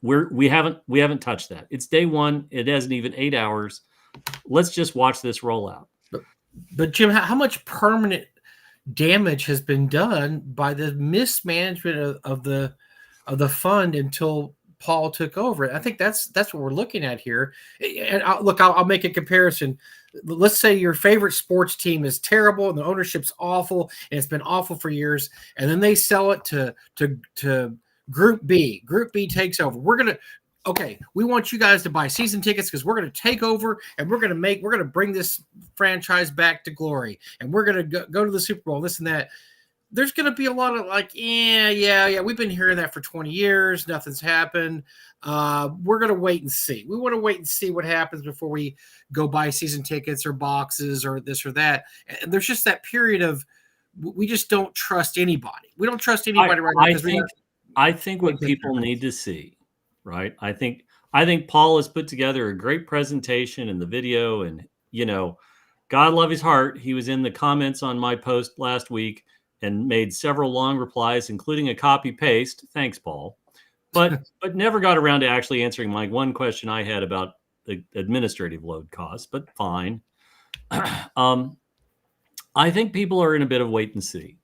we haven't touched that. It's day one. It hasn't even 8 hours. Let's just watch this roll out. But Jim, how much permanent damage has been done by the mismanagement of the fund until Paul took over? I think that's what we're looking at here. And I'll make a comparison. Let's say your favorite sports team is terrible and the ownership's awful and it's been awful for years, and then they sell it to Group B. Group B takes over. okay, we want you guys to buy season tickets because we're going to take over and we're going to bring this franchise back to glory, and we're going to go to the Super Bowl, this and that. There's going to be a lot of like, yeah, we've been hearing that for 20 years. Nothing's happened. We're going to wait and see. We want to wait and see what happens before we go buy season tickets or boxes or this or that. And there's just that period of, we just don't trust anybody. We don't trust anybody right now. I think what people need to see, right? I think Paul has put together a great presentation in the video, and God love his heart, he was in the comments on my post last week and made several long replies, including a copy paste. Thanks, Paul. But never got around to actually answering my one question I had about the administrative load costs. But fine. I think people are in a bit of wait and see.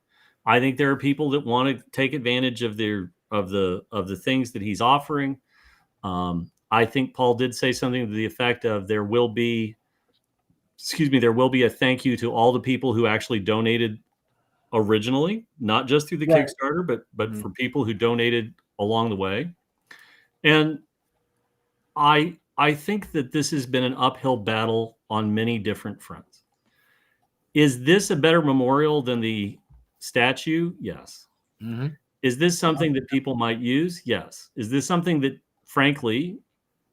I think there are people that want to take advantage of the things that he's offering. I think Paul did say something to the effect of there will be a thank you to all the people who actually donated originally, not just through the Kickstarter, but for people who donated along the way. And I think that this has been an uphill battle on many different fronts. Is this a better memorial than the statue? Yes. Mm-hmm. Is this something that people might use? Yes. Is this something that, frankly,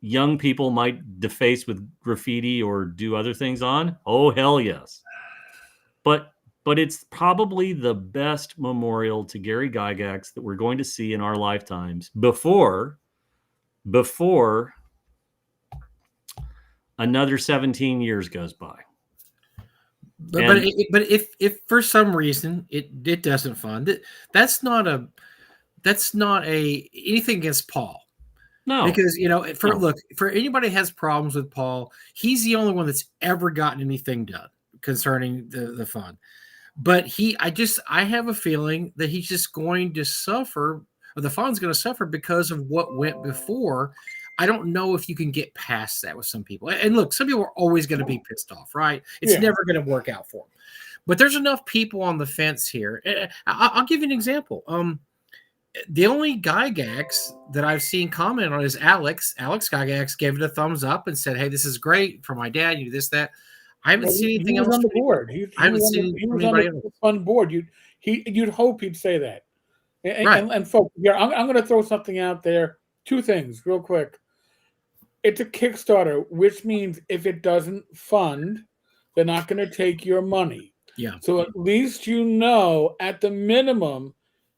young people might deface with graffiti or do other things on? Oh, hell yes. But it's probably the best memorial to Gary Gygax that we're going to see in our lifetimes before another 17 years goes by. But if for some reason it doesn't fund, that's not anything against Paul. No, because for anybody who has problems with Paul, he's the only one that's ever gotten anything done concerning the fund. But I have a feeling that he's just going to suffer, or the fund's going to suffer because of what went before. I don't know if you can get past that with some people. And look, some people are always going to be pissed off, right? It's never going to work out for them. But there's enough people on the fence here. I'll give you an example. The only Gygax that I've seen comment on is Alex. Alex Gygax gave it a thumbs up and said, "Hey, this is great for my dad. You do this, that." I haven't seen anything else on the board. He was on the fun board. You'd hope he'd say that. And folks, I'm going to throw something out there. Two things, real quick. It's a Kickstarter, which means if it doesn't fund, they're not going to take your money. Yeah. So at least at the minimum,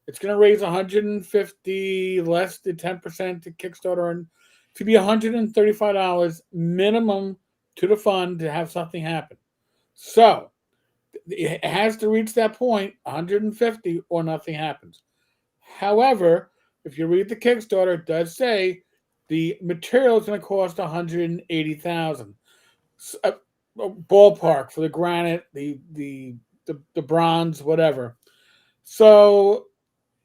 it's going to raise $150, less than 10% to Kickstarter, and to be $135 minimum to the fund to have something happen. So it has to reach that point, 150, or nothing happens. However, if you read the Kickstarter, it does say the material is going to cost $180,000. Ballpark for the granite, the bronze, whatever. So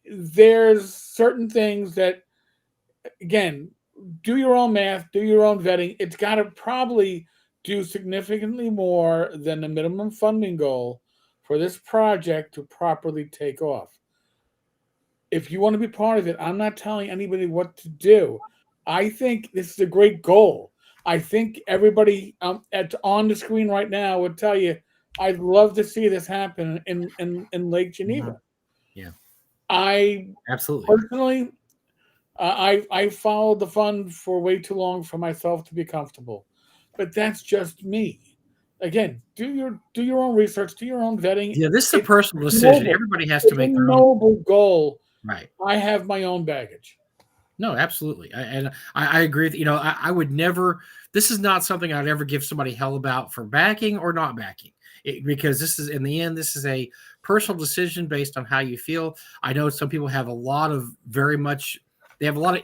there's certain things that, again, do your own math, do your own vetting. It's got to probably do significantly more than the minimum funding goal for this project to properly take off. If you want to be part of it, I'm not telling anybody what to do. I think this is a great goal. I think everybody on the screen right now would tell you, I'd love to see this happen in Lake Geneva. Yeah. I absolutely personally, I followed the fund for way too long for myself to be comfortable, but that's just me. Again, do your own research, do your own vetting. Yeah, this is a personal decision. Everybody has to make their own noble goal. Right. I have my own baggage. No, absolutely. I agree with I would never. This is not something I'd ever give somebody hell about for backing or not backing. Because this is, in the end, this is a personal decision based on how you feel. I know some people have a lot of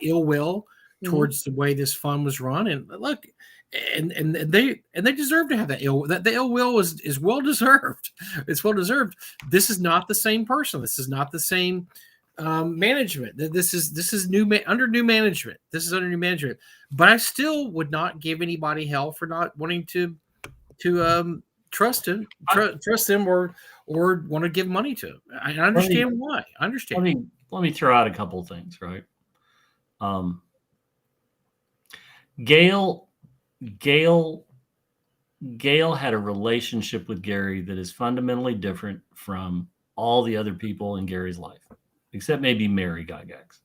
ill will towards the way this fund was run. And look, and they deserve to have that ill. That the ill will is well deserved. It's well deserved. This is not the same person. This is not the same management. This is under new management. This is under new management. But I still would not give anybody hell for not wanting to trust him or want to give money to him. I understand why. I understand. Let me throw out a couple of things, right? Gail Gail Gail had a relationship with Gary that is fundamentally different from all the other people in Gary's life, except maybe Mary Gygax.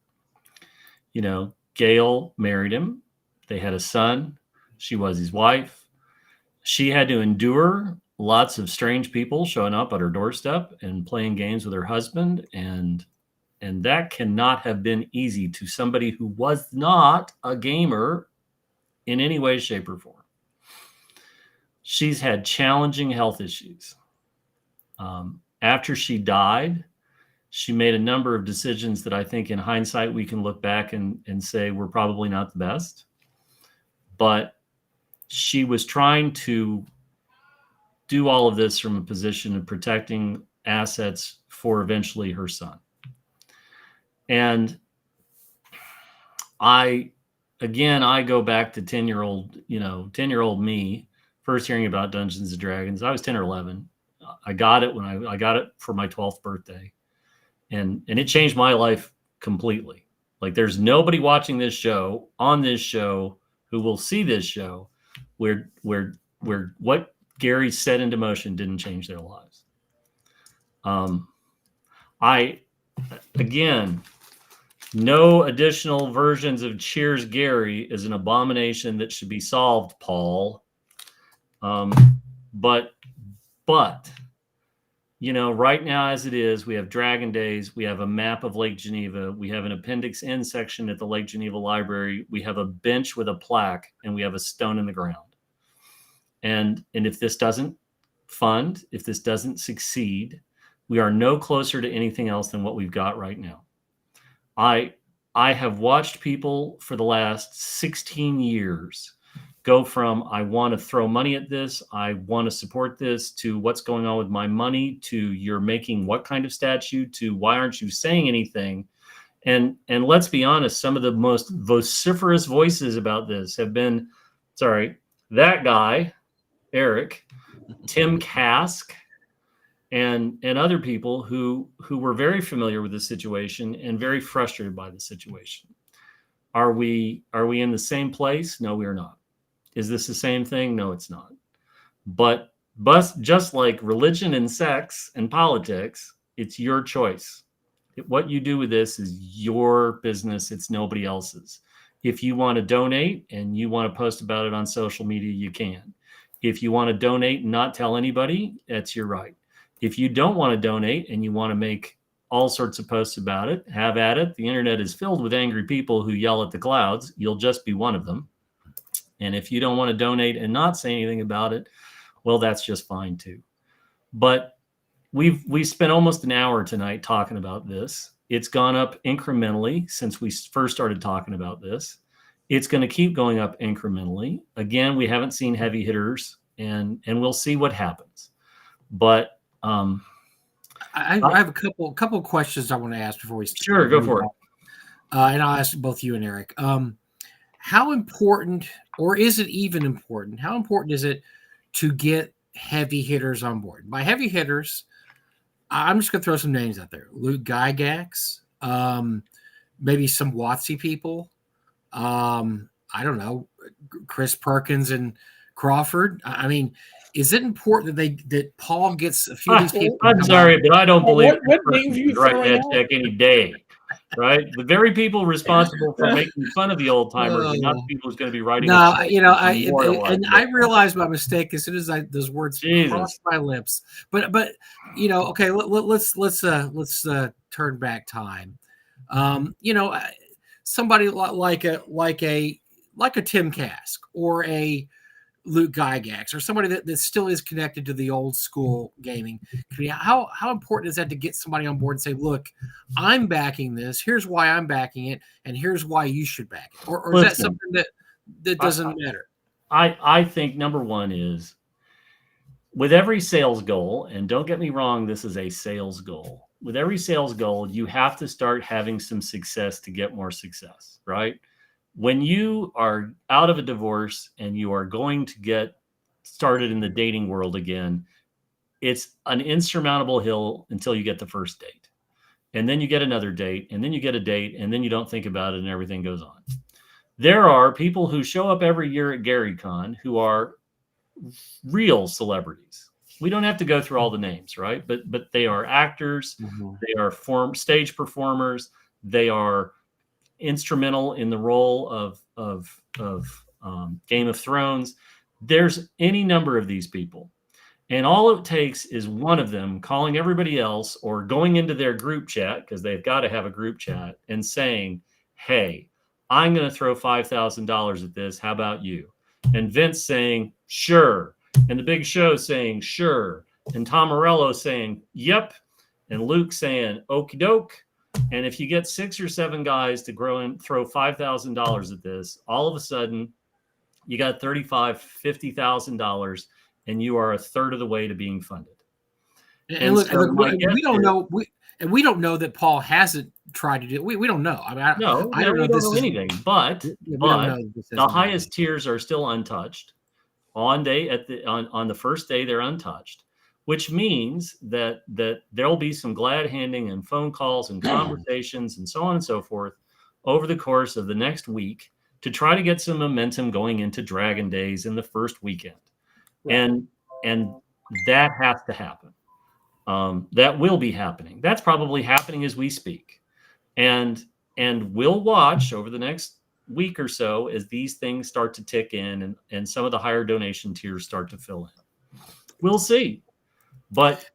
You know, Gail married him. They had a son. She was his wife. She had to endure lots of strange people showing up at her doorstep and playing games with her husband, and that cannot have been easy to somebody who was not a gamer in any way, shape, or form. She's had challenging health issues. After she died, she made a number of decisions that I think in hindsight we can look back and say were probably not the best. But she was trying to do all of this from a position of protecting assets for eventually her son. And I go back to 10-year-old me, first hearing about Dungeons and Dragons. I was 10 or 11. I got it when I got it for my 12th birthday. And it changed my life completely. Like, there's nobody watching this show, on this show, who will see this show where what Gary set into motion didn't change their lives. No additional versions of Cheers Gary is an abomination that should be solved, Paul. But right now as it is, we have Dragon Days, we have a map of Lake Geneva, we have an Appendix N section at the Lake Geneva Library, we have a bench with a plaque, and we have a stone in the ground. And if this doesn't fund, if this doesn't succeed, we are no closer to anything else than what we've got right now. I have watched people for the last 16 years go from I want to throw money at this, I want to support this, to what's going on with my money, to you're making what kind of statue, to why aren't you saying anything? And let's be honest, some of the most vociferous voices about this have been, that guy, Eric, Tim Kask, and other people who were very familiar with the situation and very frustrated by the situation. Are we in the same place? No, we are not. Is this the same thing? No, it's not. But just like religion and sex and politics, it's your choice. What you do with this is your business. It's nobody else's. If you want to donate and you want to post about it on social media, you can. If you want to donate and not tell anybody, that's your right. If you don't want to donate and you want to make all sorts of posts about it, have at it. The internet is filled with angry people who yell at the clouds. You'll just be one of them. And if you don't want to donate and not say anything about it, well, that's just fine too. But we've spent almost an hour tonight talking about this. It's gone up incrementally since we first started talking about this. It's going to keep going up incrementally. Again, we haven't seen heavy hitters, and we'll see what happens. But I have a couple questions I want to ask before we start. Sure, go for it. And I'll ask both you and Eric. How important, or is it even important? How important is it to get heavy hitters on board? By heavy hitters, I'm just going to throw some names out there. Luke Gygax, maybe some WotC people. I don't know, Chris Perkins and Crawford. I mean, is it important that Paul gets a few of these people? I'm sorry, but I don't believe what names you write that throwing check any day. Right, the very people responsible for making fun of the old timers are not the people who's going to be writing. No, I realized my mistake as soon as those words crossed my lips. But okay, let's turn back time. Somebody like a Tim Kask or a Luke Gygax or somebody that still is connected to the old school gaming. How important is that to get somebody on board and say, look, I'm backing this. Here's why I'm backing it. And here's why you should back it. Or is that something that doesn't matter? I think number one is with every sales goal, and don't get me wrong, this is a sales goal. With every sales goal, you have to start having some success to get more success, right? When you are out of a divorce and you are going to get started in the dating world again, it's an insurmountable hill until you get the first date. And then you get another date, and then you get a date, and then you don't think about it and everything goes on. There are people who show up every year at GaryCon who are real celebrities. We don't have to go through all the names, right? But they are actors, they are stage performers, they are instrumental in the role of Game of Thrones. There's any number of these people. And all it takes is one of them calling everybody else or going into their group chat, because they've got to have a group chat, and saying, hey, I'm going to throw $5,000 at this. How about you? And Vince saying, sure. And the Big Show saying, sure. And Tom Morello saying, yep. And Luke saying, okie doke. And if you get 6 or 7 guys to throw $5,000 at this, all of a sudden you got $35,000, $50,000, and you are a third of the way to being funded. And look, we don't know. We don't know that Paul hasn't tried to do. We don't know. I mean, I don't know. We don't know anything. But the highest tiers are still untouched. On the first day, they're untouched, which means that there'll be some glad handing and phone calls and conversations and so on and so forth over the course of the next week to try to get some momentum going into Dragon Days in the first weekend. Right. And that has to happen. That will be happening. That's probably happening as we speak. And we'll watch over the next week or so as these things start to tick in and some of the higher donation tiers start to fill in. We'll see. But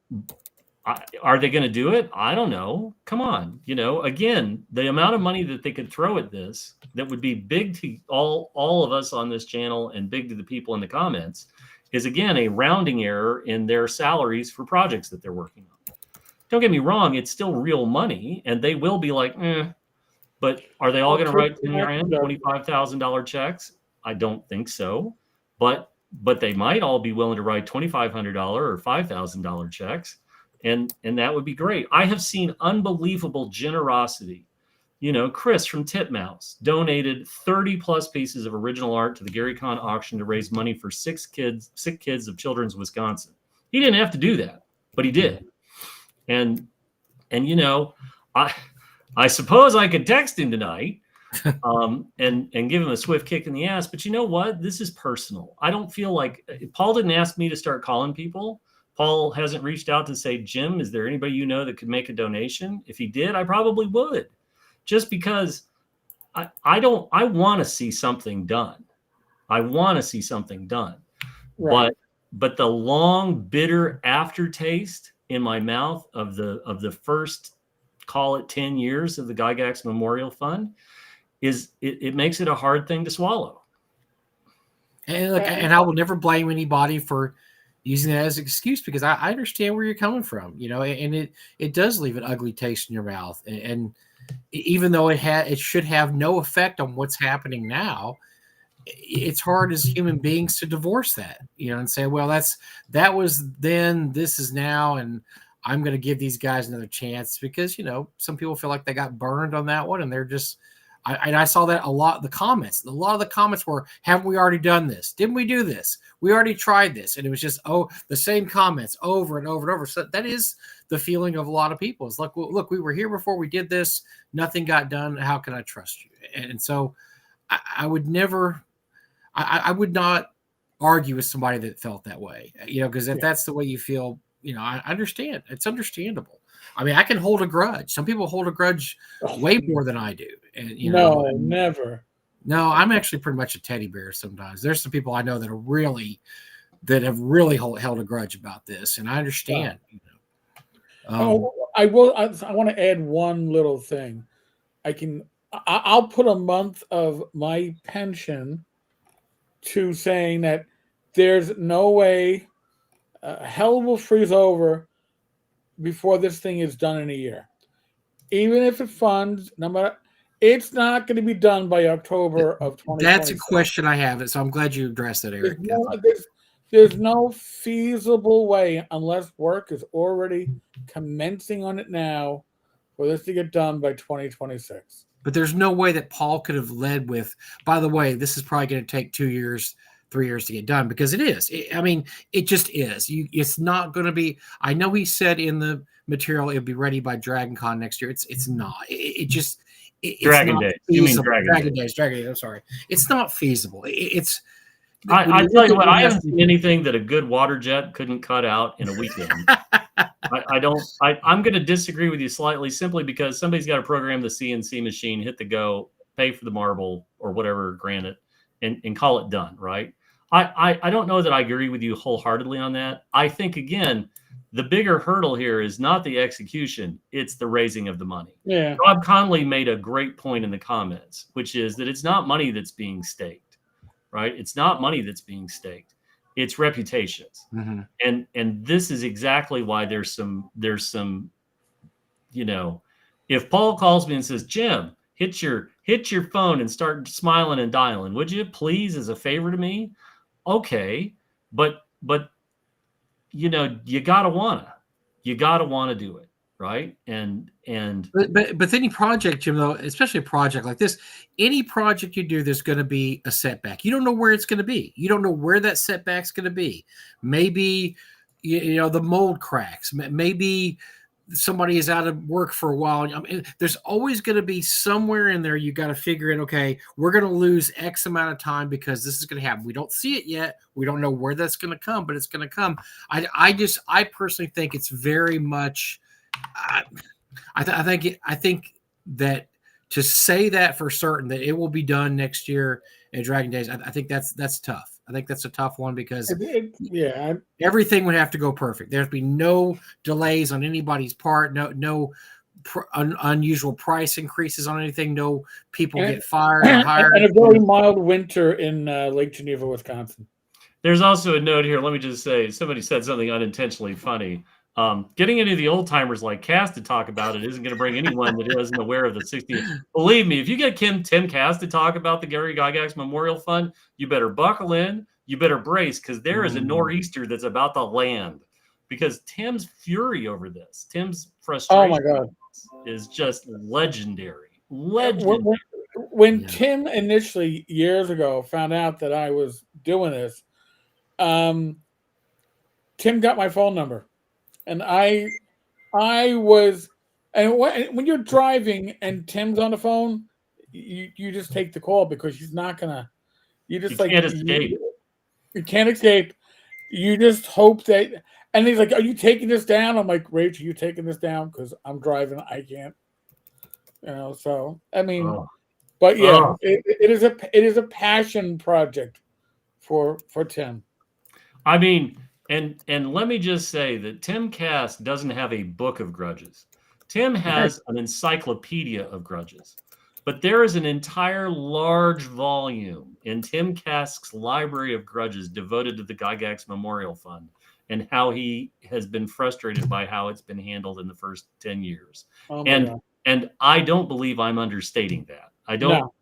are they going to do it? I don't know. Come on. Again, the amount of money that they could throw at this that would be big to all of us on this channel and big to the people in the comments is, again, a rounding error in their salaries for projects that they're working on. Don't get me wrong. It's still real money, and they will be like, but are they all going to write $25,000 checks? I don't think so. But they might all be willing to write $2,500 or $5,000 checks. And that would be great. I have seen unbelievable generosity. Chris from Titmouse donated 30 plus pieces of original art to the GaryCon auction to raise money for sick kids of Children's Wisconsin. He didn't have to do that, but he did. And I suppose I could text him tonight and give him a swift kick in the ass. But you know what? This is personal. I don't feel like Paul didn't ask me to start calling people. Paul hasn't reached out to say, Jim, is there anybody you know that could make a donation? If he did, I probably would. Just because I want to see something done. I want to see something done. Right. But the long, bitter aftertaste in my mouth of the first, call it 10 years of the Gygax Memorial Fund it makes it a hard thing to swallow. And I will never blame anybody for using that as an excuse, because I understand where you're coming from, and it does leave an ugly taste in your mouth. And even though it should have no effect on what's happening now, it's hard as human beings to divorce that, and say, well, that was then, this is now, and I'm going to give these guys another chance, because, some people feel like they got burned on that one, and they're just, I saw that a lot of the comments were, haven't we already done this? Didn't we do this? We already tried this. And it was just, the same comments over and over and over. So that is the feeling of a lot of people. It's like, well, look, we were here before we did this. Nothing got done. How can I trust you? And so I would never, I would not argue with somebody that felt that way, because if that's the way you feel, I understand. It's understandable. I mean, I can hold a grudge. Some people hold a grudge way more than I do. And never. No, I'm actually pretty much a teddy bear sometimes. There's some people I know that have really held a grudge about this, and I understand. I want to add one little thing. I'll put a month of my pension to saying that there's no way hell will freeze over before this thing is done in a year. Even if it funds, no matter, it's not going to be done by October of 2020. That's a question I have, so I'm glad you addressed that, Eric. There's no feasible way, unless work is already commencing on it now, for this to get done by 2026. But there's no way that Paul could have led with, by the way, this is probably going to take 2 years, 3 years to get done, because it is. It just is. It's not going to be. I know he said in the material it'll be ready by Dragon Con next year. It's not. it's Dragon not Days. You mean feasible. Dragon Days. Dragon Days. I'm sorry. It's not feasible. It's. I tell you what, I haven't seen anything that a good water jet couldn't cut out in a weekend. I'm going to disagree with you slightly, simply because somebody's got to program the CNC machine, hit the go, pay for the marble or whatever granite, and call it done, right? I don't know that I agree with you wholeheartedly on that. I think, again, the bigger hurdle here is not the execution, it's the raising of the money. Yeah. Rob Conley made a great point in the comments, which is that it's not money that's being staked. Right? It's not money that's being staked. It's reputations. Mm-hmm. And this is exactly why there's some, if Paul calls me and says, Jim, hit your phone and start smiling and dialing, would you please, as a favor to me? Okay. But you gotta wanna do it. Right. But any project, Jim, though, especially a project like this, any project you do, there's going to be a setback. You don't know where it's going to be. You don't know where that setback's going to be. Maybe, the mold cracks. Maybe somebody is out of work for a while. I mean, there's always going to be somewhere in there you got to figure in, okay, we're going to lose X amount of time because this is going to happen. We don't see it yet. We don't know where that's going to come, but it's going to come. I personally think it's very much. I think that to say that for certain that it will be done next year in Dragon Days, I think that's tough. I think that's a tough one because everything would have to go perfect. There'd be no delays on anybody's part, no unusual price increases on anything, no people get fired or hired, and a very mild winter in Lake Geneva, Wisconsin. There's also a note here. Let me just say, somebody said something unintentionally funny. Getting any of the old timers like Cass to talk about it isn't going to bring anyone that isn't aware of the 60th. Believe me, if you get Tim Cass to talk about the Gary Gygax Memorial Fund, you better buckle in, you better brace, because there is a nor'easter that's about to land. Because Tim's fury over this, Tim's frustration is just legendary. When Tim initially, years ago, found out that I was doing this, Tim got my phone number. And I was, and when you're driving and Tim's on the phone, you just take the call because he's not gonna. You can't escape. You can't escape. You just hope that. And he's like, "Are you taking this down?" I'm like, "Rach, are you taking this down? Because I'm driving. I can't." So I mean, but yeah, it is a passion project for Tim. I mean. And let me just say that Tim Cass doesn't have a book of grudges. Tim has an encyclopedia of grudges. But there is an entire large volume in Tim Cass's library of grudges devoted to the Gygax Memorial Fund and how he has been frustrated by how it's been handled in the first 10 years. And I don't believe I'm understating that. I don't,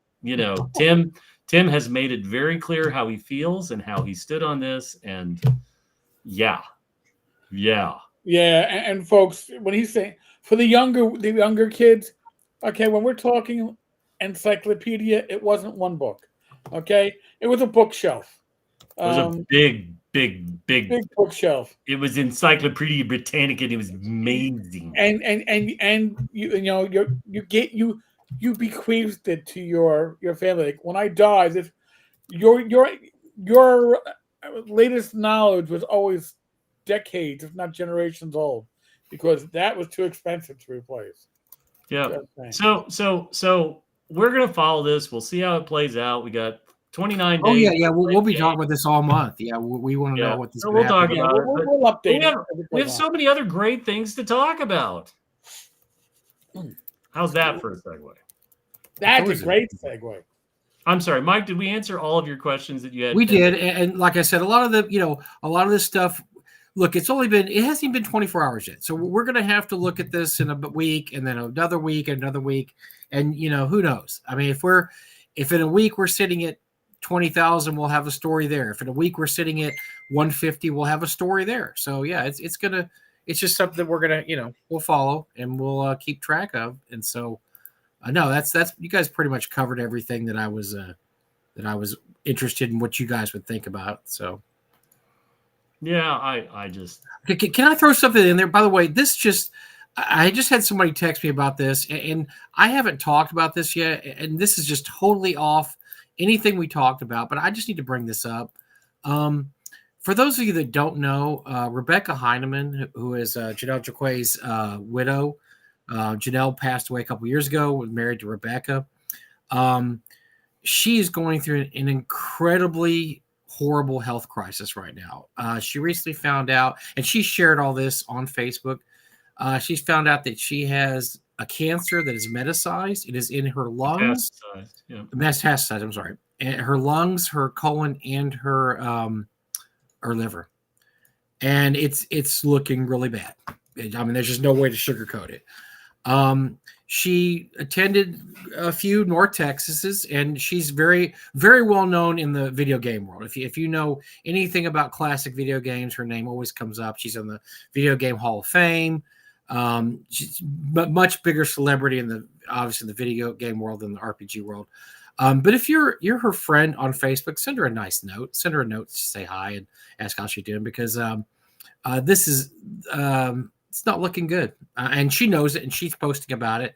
Tim has made it very clear how he feels and how he stood on this. And yeah. And folks, when he's saying for the younger kids, okay, when we're talking encyclopedia, it wasn't one book. Okay, it was a bookshelf. It was a big bookshelf. It was Encyclopedia Britannica, and it was amazing. And you bequeathed it to your family. Like when I died, if your latest knowledge was always decades, if not generations old, because that was too expensive to replace. Yeah. So we're gonna follow this. We'll see how it plays out. We got 29 days. Oh yeah. We'll be talking about this all month. Yeah, we want to know what this. So we'll talk about it. We'll update. We have so many other great things to talk about. How's that for a segue? That's a great segue. I'm sorry, Mike. Did we answer all of your questions that you had? We did, and like I said, a lot of this stuff. Look, it hasn't even been 24 hours yet. So we're going to have to look at this in a week and then another week and another week. And, who knows? I mean, if in a week we're sitting at 20,000, we'll have a story there. If in a week we're sitting at 150, we'll have a story there. So yeah, it's just something that we're going to, we'll follow and we'll keep track of. And so no, that's, you guys pretty much covered everything that I was interested in what you guys would think about. So. Yeah, I just can I throw something in there? By the way, this just I just had somebody text me about this, and I haven't talked about this yet, and this is just totally off anything we talked about, but I just need to bring this up. For those of you that don't know, Rebecca Heineman, who is Janelle Jaquay's widow, Janelle passed away a couple years ago, was married to Rebecca. She is going through an incredibly horrible health crisis right now. She recently found out, and she shared all this on Facebook. She's found out that she has a cancer that is metastasized. It is in her lungs. Metastasized, yeah. Metastasized, I'm sorry. And her lungs, her colon, and her liver. And it's looking really bad. I mean, there's just no way to sugarcoat it. She attended a few North Texases, and she's very, very well known in the video game world. If you know anything about classic video games, her name always comes up. She's in the Video Game Hall of Fame. She's a much bigger celebrity obviously in the video game world than the RPG world. But if you're her friend on Facebook, send her a nice note. Send her a note to say hi and ask how she's doing, because this is it's not looking good, and she knows it, and she's posting about it.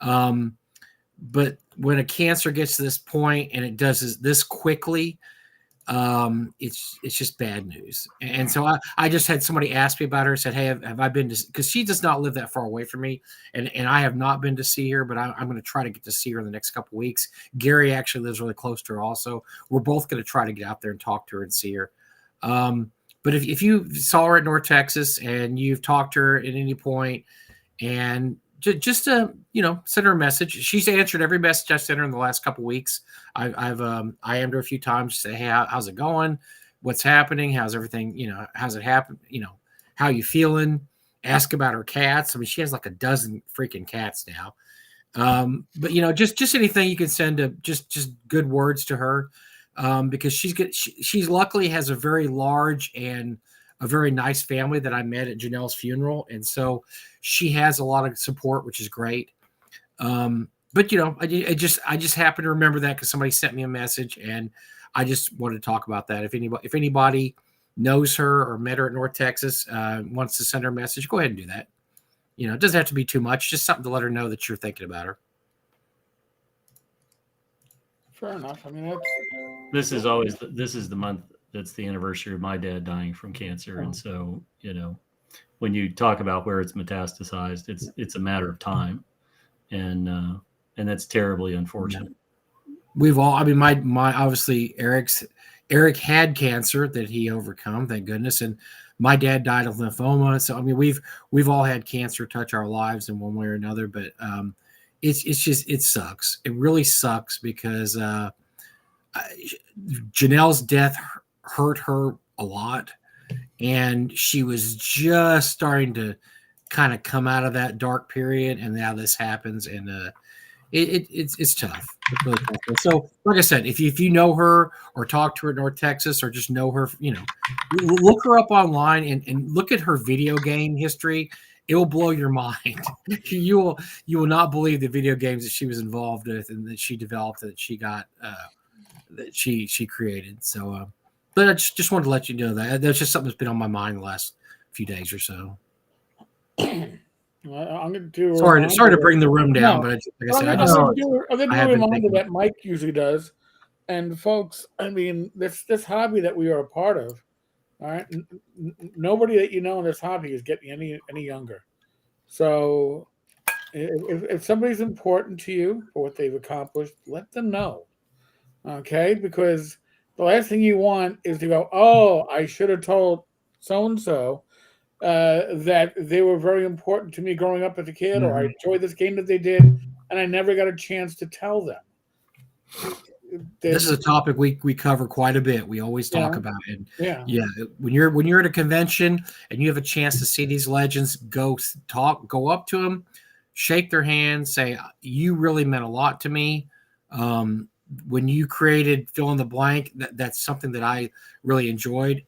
But when a cancer gets to this point and it does this quickly, it's just bad news. And so I just had somebody ask me about her, said, hey, have I been to, because she does not live that far away from me, and I have not been to see her, but I'm going to try to get to see her in the next couple of weeks. Gary actually lives really close to her also. We're both going to try to get out there and talk to her and see her. But if you saw her at North Texas and you've talked to her at any point, and just to send her a message. She's answered every message I sent her in the last couple of weeks. I've IM'd her a few times to say, hey, how's it going? What's happening? How's everything? How's it happen? How you feeling? Ask about her cats. I mean, she has like a dozen freaking cats now. But just anything you can send to just good words to her, because she's luckily has a very large and a very nice family that I met at Janelle's funeral. And so she has a lot of support, which is great. But I just happened to remember that because somebody sent me a message, and I just wanted to talk about that. If anybody knows her or met her at North Texas, wants to send her a message, go ahead and do that. It doesn't have to be too much, just something to let her know that you're thinking about her. Fair enough. I mean, this is the month that's the anniversary of my dad dying from cancer. And so, when you talk about where it's metastasized, it's a matter of time. And that's terribly unfortunate. We've all, I mean, my obviously Eric had cancer that he overcome, thank goodness. And my dad died of lymphoma. So, I mean, we've all had cancer touch our lives in one way or another, but it sucks. It really sucks because Janelle's death hurt her a lot, and she was just starting to kind of come out of that dark period, and now this happens, and it's tough. It's really tough. And so, like I said, if you know her or talk to her in North Texas or just know her, look her up online and look at her video game history. It will blow your mind. You will not believe the video games that she was involved with and that she developed, that she got, that she created. So, but I just wanted to let you know that that's just something that's been on my mind the last few days or so. I'm going to do. Sorry to bring the room down, but like I said, I'm going to do a reminder that Mike usually does. And folks, I mean, this hobby that we are a part of, all right, nobody that in this hobby is getting any younger. So if somebody's important to you for what they've accomplished, let them know. Okay, because the last thing you want is to go, oh, I should have told so-and-so that they were very important to me growing up as a kid, or I enjoyed this game that they did, and I never got a chance to tell them. This is a topic we cover quite a bit. We always talk about it. When you're at a convention and you have a chance to see these legends, go up to them, shake their hand, say, you really meant a lot to me. When you created fill in the blank, that's something that I really enjoyed.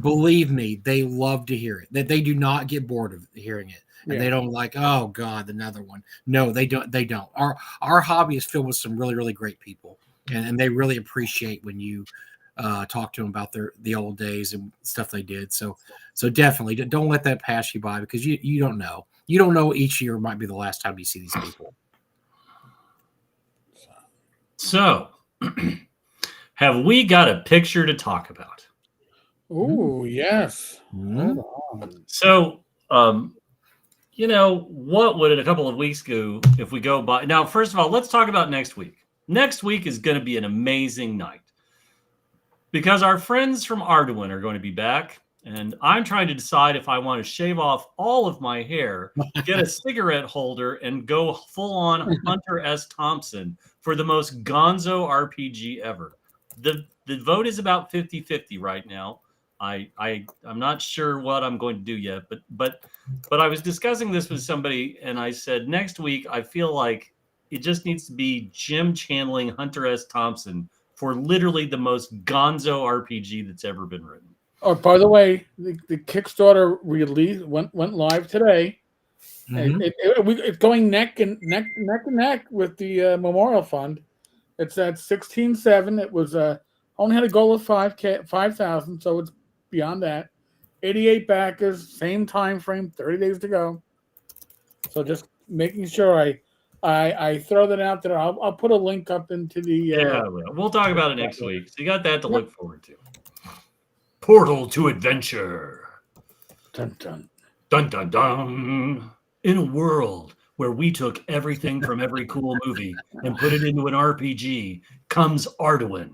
Believe me, they love to hear it. That they do not get bored of hearing it. And they don't like, oh God, another one. No, they don't. Our hobby is filled with some really, really great people. And they really appreciate when you talk to them about the old days and stuff they did. So definitely don't let that pass you by, because you don't know. you don't know, each year might be the last time you see these people. So, have we got a picture to talk about? Ooh, yes. Mm-hmm. Hold on. So, what would it a couple of weeks ago if we go by? Now, first of all, let's talk about next week. Next week is going to be an amazing night because our friends from Arduin are going to be back. And I'm trying to decide if I want to shave off all of my hair, get a cigarette holder, and go full on Hunter S. Thompson for the most gonzo RPG ever. The vote is about 50-50 right now. I'm not sure what I'm going to do yet, but I was discussing this with somebody, and I said next week I feel like it just needs to be Jim channeling Hunter S. Thompson for literally the most gonzo RPG that's ever been written. Oh, by the way, the Kickstarter release went live today. Mm-hmm. It's going neck and neck with the Memorial Fund. It's at 16.7. It was only had a goal of 5,000, so it's beyond that. 88 backers, same time frame, 30 days to go. So just making sure I throw that out there. I'll put a link up into the. We'll talk about it next week. So you got that to look forward to. Portal to Adventure. Dun, dun. Dun, dun, dun. In a world where we took everything from every cool movie and put it into an RPG comes Arduin.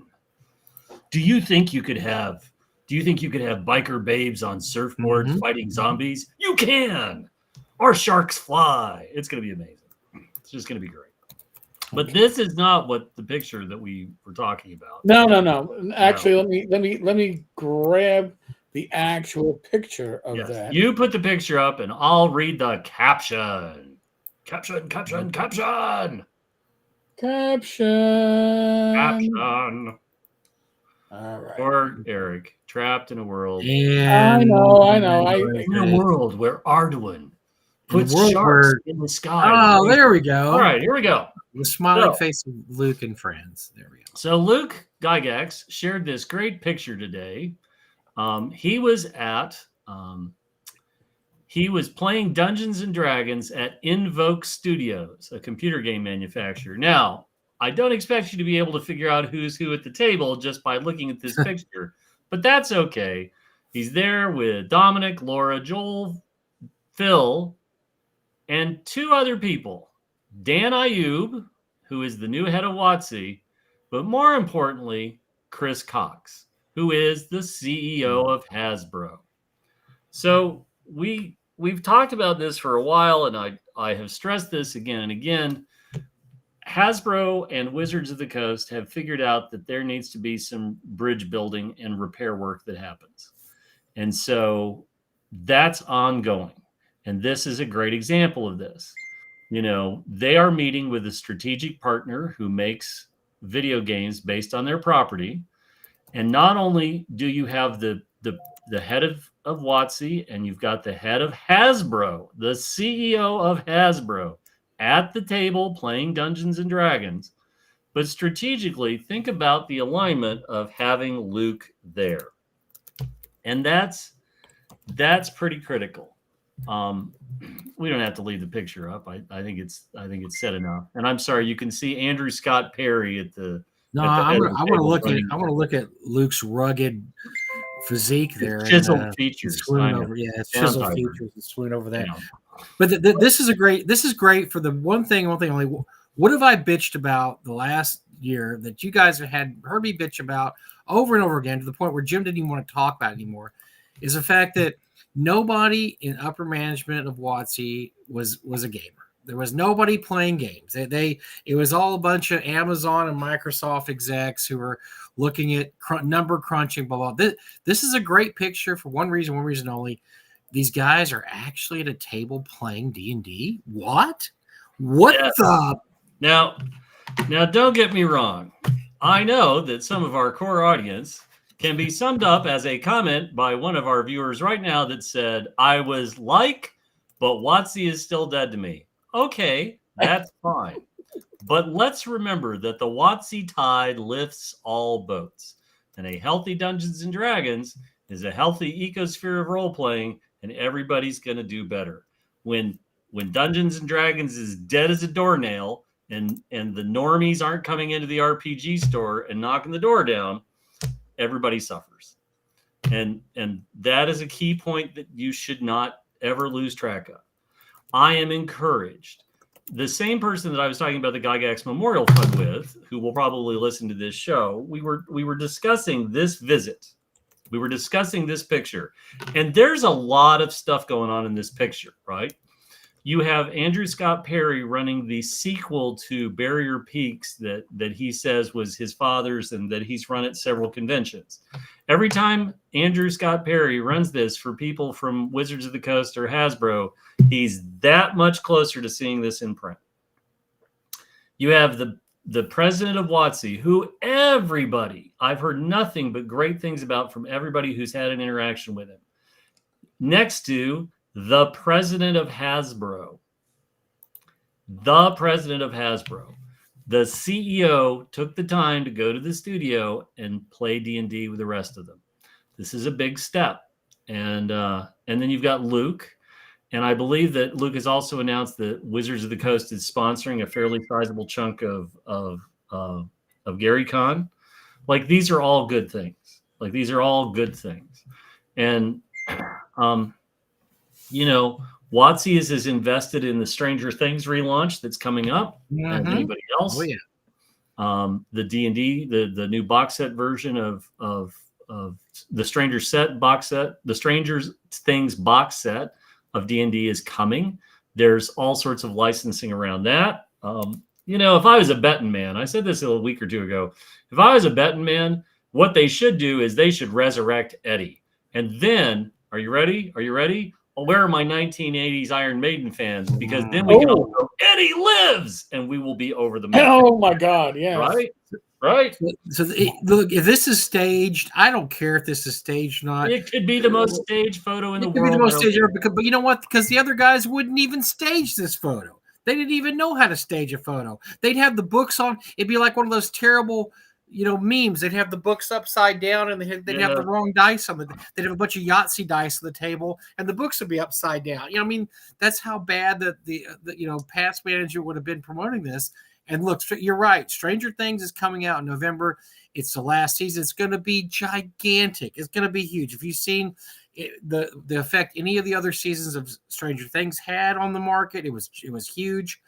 Do you think you could have biker babes on surfboards fighting zombies? You can. Our sharks fly. It's going to be amazing. It's just going to be great. But this is not what the picture that we were talking about. No. Actually, let me grab the actual picture of that. You put the picture up, and I'll read the caption. Caption. All right. Poor Eric, trapped in a world. And I know. In a world where Arduin puts sharks in the sky. Oh, there we go. All right, here we go. The smiling face of Luke and friends. There we go. So Luke Gygax shared this great picture today. He was playing Dungeons and Dragons at Invoke Studios, a computer game manufacturer. Now, I don't expect you to be able to figure out who's who at the table just by looking at this picture, but that's okay. He's there with Dominic, Laura, Joel, Phil, and two other people. Dan Ayub, who is the new head of WotC, but more importantly, Chris Cox, who is the CEO of Hasbro. So we've talked about this for a while, and I have stressed this again and again. Hasbro and Wizards of the Coast have figured out that there needs to be some bridge building and repair work that happens. And so that's ongoing. And this is a great example of this. They are meeting with a strategic partner who makes video games based on their property. And not only do you have the head of WotC, and you've got the head of Hasbro, the CEO of Hasbro, at the table playing Dungeons and Dragons, but strategically think about the alignment of having Luke there. And that's pretty critical. We don't have to leave the picture up. I think it's said enough. And I'm sorry, you can see Andrew Scott Perry at the. No, I want to look at Luke's rugged physique there. Chiseled features. It's chiseled features. It's swoon over that. But this is great for the one thing only. What have I bitched about the last year that you guys have heard me bitch about over and over again to the point where Jim didn't even want to talk about it anymore, is the fact that nobody in upper management of WotC was a gamer. There was nobody playing games. It was all a bunch of Amazon and Microsoft execs who were looking at number crunching, blah, blah. This is a great picture for one reason only. These guys are actually at a table playing D&D. What? Yes. Now, don't get me wrong. I know that some of our core audience can be summed up as a comment by one of our viewers right now that said, I was like, but WotC is still dead to me. Okay, that's fine. But let's remember that the WotC tide lifts all boats. And a healthy Dungeons and Dragons is a healthy ecosphere of role-playing, and everybody's going to do better. When when Dungeons and Dragons is dead as a doornail, and the normies aren't coming into the RPG store and knocking the door down, everybody suffers. And that is a key point that you should not ever lose track of. I am encouraged. The same person that I was talking about the Gygax Memorial Fund with, who will probably listen to this show, we were discussing this visit. We were discussing this picture. And there's a lot of stuff going on in this picture, right? You have Andrew Scott Perry running the sequel to Barrier Peaks that he says was his father's and that he's run at several conventions. Every time Andrew Scott Perry runs this for people from Wizards of the Coast or Hasbro, he's that much closer to seeing this in print. You have the president of WotC, who everybody, I've heard nothing but great things about from everybody who's had an interaction with him. Next to the president of Hasbro. The president of Hasbro. The CEO took the time to go to the studio and play D&D with the rest of them. This is a big step. And then you've got Luke. And I believe that Luke has also announced that Wizards of the Coast is sponsoring a fairly sizable chunk of Gary Con. Like, these are all good things. Like, these are all good things. And, you know, WotC is as invested in the Stranger Things relaunch that's coming up as anybody else. Oh, yeah. The D&D, the new box set version of the Stranger Things box set of D&D is coming. There's all sorts of licensing around that. You know, if I was a betting man, I said this a week or two ago, if I was a betting man, what they should do is they should resurrect Eddie. And then, are you ready? Are you ready? Well, where are my 1980s Iron Maiden fans? Because then we can all go, Eddie lives! And we will be over the moon. Oh, my God, yeah. Right? Right? So look, if this is staged, I don't care if this is staged or not. It could be the most staged photo in the world. It could be the most staged ever, but you know what? Because the other guys wouldn't even stage this photo. They didn't even know how to stage a photo. They'd have the books on. It'd be like one of those terrible, you know, memes. They'd have the books upside down, and they'd have the wrong dice on the. They'd have a bunch of Yahtzee dice on the table, and the books would be upside down. You know, I mean, that's how bad the you know, past manager would have been promoting this. And look, you're right. Stranger Things is coming out in November. It's the last season. It's going to be gigantic. It's going to be huge. If you've seen the effect any of the other seasons of Stranger Things had on the market, it was huge.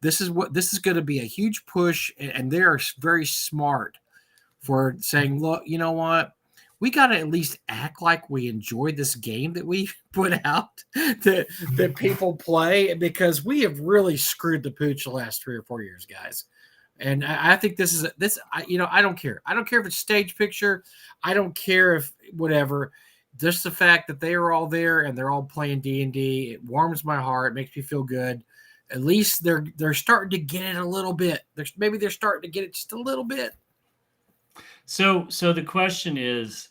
This is going to be a huge push, and they are very smart for saying, look, you know what? We got to at least act like we enjoy this game that we put out that people play, because we have really screwed the pooch the last 3 or 4 years, guys. And I think this is you know, I don't care. I don't care if it's stage picture. I don't care if whatever. Just the fact that they are all there and they're all playing D&D, it warms my heart. It makes me feel good. At least they're starting to get it a little bit. Maybe they're starting to get it just a little bit. So the question is,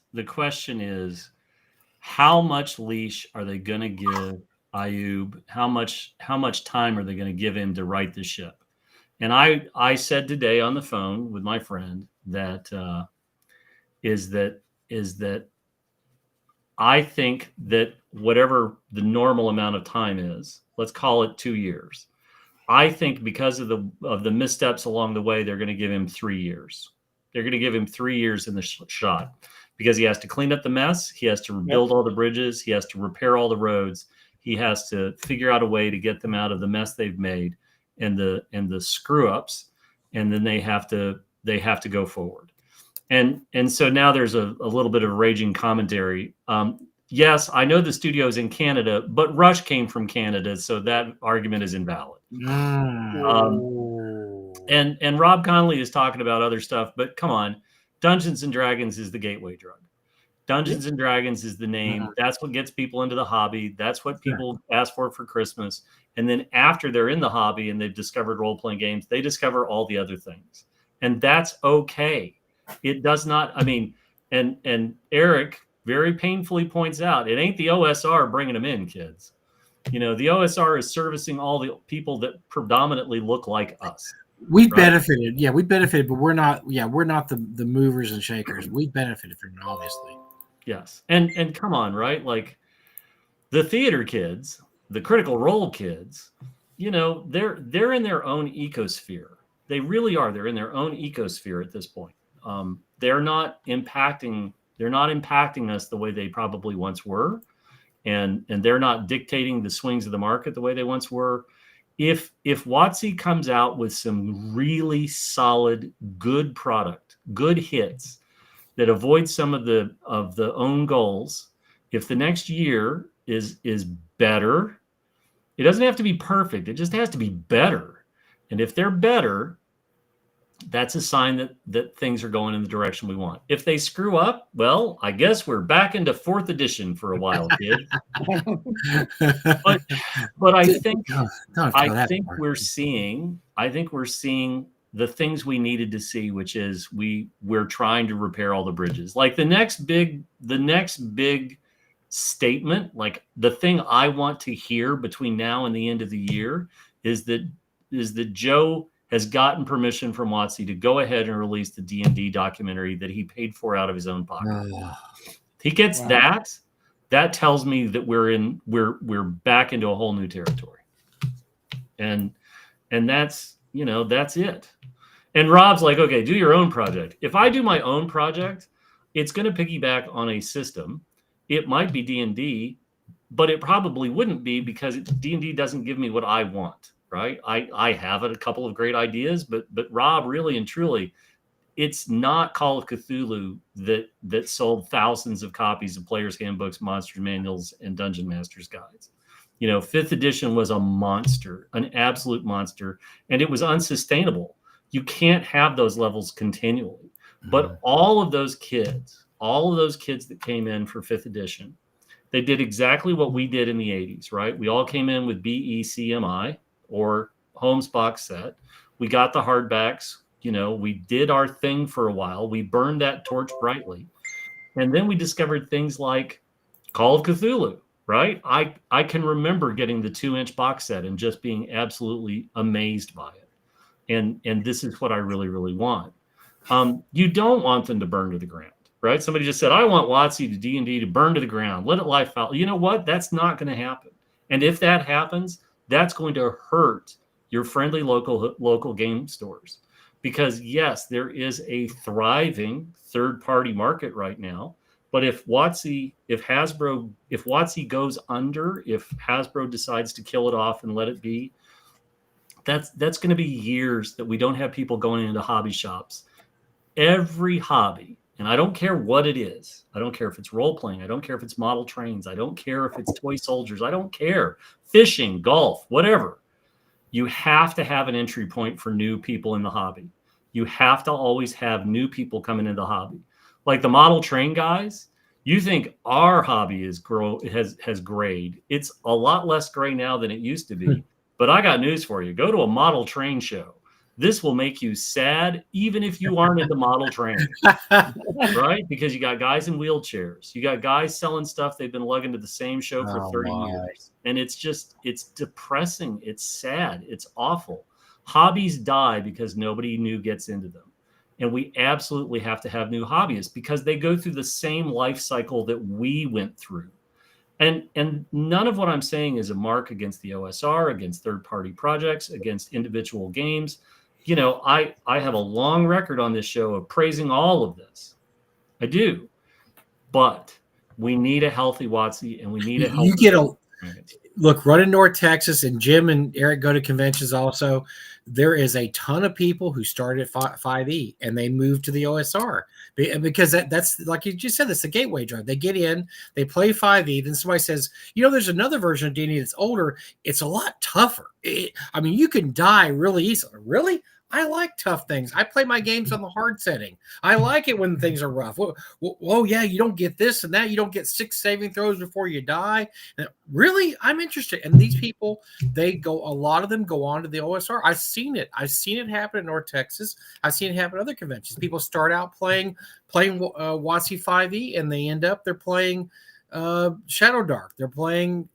how much leash are they going to give Ayub? How much time are they going to give him to right the ship? And I said today on the phone with my friend that I think that whatever the normal amount of time is, let's call it 2 years. I think because of the missteps along the way, they're going to give him 3 years. They're going to give him 3 years in the shot, because he has to clean up the mess. He has to rebuild all the bridges. He has to repair all the roads. He has to figure out a way to get them out of the mess they've made and the screw ups. And then they have to go forward. And so now there's a little bit of raging commentary. Yes, I know the studio's in Canada, but Rush came from Canada, so that argument is invalid. And Rob Conley is talking about other stuff, but come on, Dungeons and Dragons is the gateway drug. Dungeons and Dragons is the name. That's what gets people into the hobby. That's what people ask for Christmas. And then after they're in the hobby and they've discovered role-playing games, they discover all the other things. And that's okay. It does not, I mean, and Eric very painfully points out, it ain't the OSR bringing them in, kids. You know, the OSR is servicing all the people that predominantly look like us. We benefited. Yeah, we benefited, but we're not the movers and shakers. We benefited from it, obviously. Yes. And come on, right? Like the theater kids, the Critical Role kids, they're in their own ecosphere. They really are. They're in their own ecosphere at this point. They're not impacting us the way they probably once were, and they're not dictating the swings of the market the way they once were. If WotC comes out with some really solid, good product, good hits that avoid some of the own goals, if the next year is better, it doesn't have to be perfect. It just has to be better. And if they're better, that's a sign that things are going in the direction we want. If they screw up, well, I guess we're back into 4th edition for a while, kid. but I think we're seeing the things we needed to see, which is we're trying to repair all the bridges. Like the next big statement, like the thing I want to hear between now and the end of the year is that Joe has gotten permission from WotC to go ahead and release the D&D documentary that he paid for out of his own pocket. He gets that tells me that we're back into a whole new territory. And that's it. And Rob's like, okay, do your own project. If I do my own project, it's going to piggyback on a system. It might be D&D, but it probably wouldn't be because D&D doesn't give me what I want. Right. I have a couple of great ideas, but Rob, really and truly, it's not Call of Cthulhu that sold thousands of copies of players' handbooks, monsters manuals, and dungeon masters guides. 5th edition was a monster, an absolute monster, and it was unsustainable. You can't have those levels continually. But all of those kids that came in for 5th edition, they did exactly what we did in the 80s, right? We all came in with BECMI, or Holmes box set. We got the hardbacks. We did our thing for a while. We burned that torch brightly. And then we discovered things like Call of Cthulhu, right? I can remember getting the 2-inch box set and just being absolutely amazed by it. And this is what I really, really want. You don't want them to burn to the ground, right? Somebody just said, I want WotC to D&D to burn to the ground. Let it lie foul. You know what? That's not going to happen. And if that happens, that's going to hurt your friendly local game stores, because yes, there is a thriving third-party market right now. But if WotC goes under, if Hasbro decides to kill it off and let it be, that's going to be years that we don't have people going into hobby shops. Every hobby, and I don't care what it is. I don't care if it's role-playing. I don't care if it's model trains. I don't care if it's toy soldiers. I don't care. Fishing, golf, whatever. You have to have an entry point for new people in the hobby. You have to always have new people coming into the hobby. Like the model train guys, you think our hobby has grayed. It's a lot less gray now than it used to be. But I got news for you. Go to a model train show. This will make you sad, even if you aren't into model training, right? Because you got guys in wheelchairs. You got guys selling stuff they've been lugging to the same show for 30 years. And it's depressing. It's sad. It's awful. Hobbies die because nobody new gets into them. And we absolutely have to have new hobbyists because they go through the same life cycle that we went through. And none of what I'm saying is a mark against the OSR, against third-party projects, against individual games. I have a long record on this show of praising all of this. I do. But we need a healthy WotC, and we need a healthy... Look, running North Texas, and Jim and Eric go to conventions also. There is a ton of people who started at 5e and they moved to the OSR because that's like you just said, that's the gateway drug. They get in, they play 5e, then somebody says, there's another version of D&D that's older. It's a lot tougher. You can die really easily. Really? I like tough things. I play my games on the hard setting. I like it when things are rough. Oh yeah, you don't get this and that. You don't get 6 saving throws before you die. And really, I'm interested. And these people, a lot of them go on to the OSR. I've seen it. I've seen it happen in North Texas. I've seen it happen at other conventions. People start out playing WotC 5e, and they end up they're playing Shadow Dark. They're playing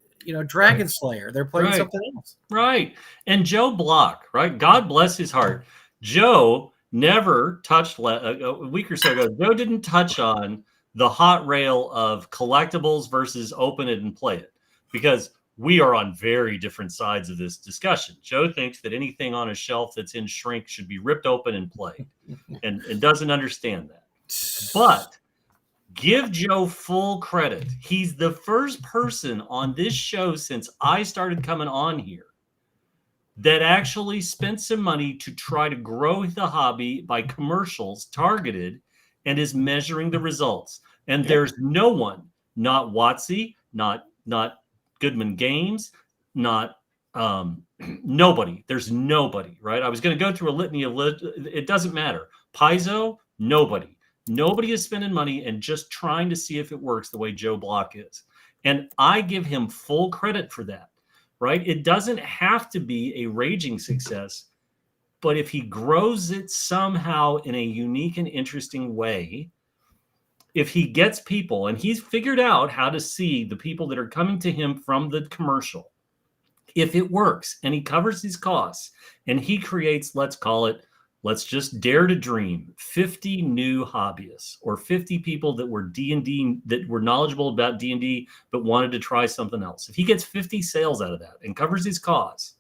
Dragon Slayer. They're playing something else. Right. And Joe Block, right? God bless his heart. Joe never touched, a week or so ago, Joe didn't touch on the hot rail of collectibles versus open it and play it. Because we are on very different sides of this discussion. Joe thinks that anything on a shelf that's in shrink should be ripped open and played, and doesn't understand that. But give Joe full credit. He's the first person on this show since I started coming on here that actually spent some money to try to grow the hobby by commercials targeted and is measuring the results. And there's no one, not Watsy, not Goodman Games, not nobody. There's nobody, right? I was going to go through a litany of it doesn't matter. Paizo, nobody. Nobody is spending money and just trying to see if it works the way Joe Block is. And I give him full credit for that, right? It doesn't have to be a raging success, but if he grows it somehow in a unique and interesting way, if he gets people, and he's figured out how to see the people that are coming to him from the commercial, if it works and he covers these costs and he creates, let's just dare to dream 50 new hobbyists or 50 people that were D&D, that were knowledgeable about D&D, but wanted to try something else. If he gets 50 sales out of that and covers his costs,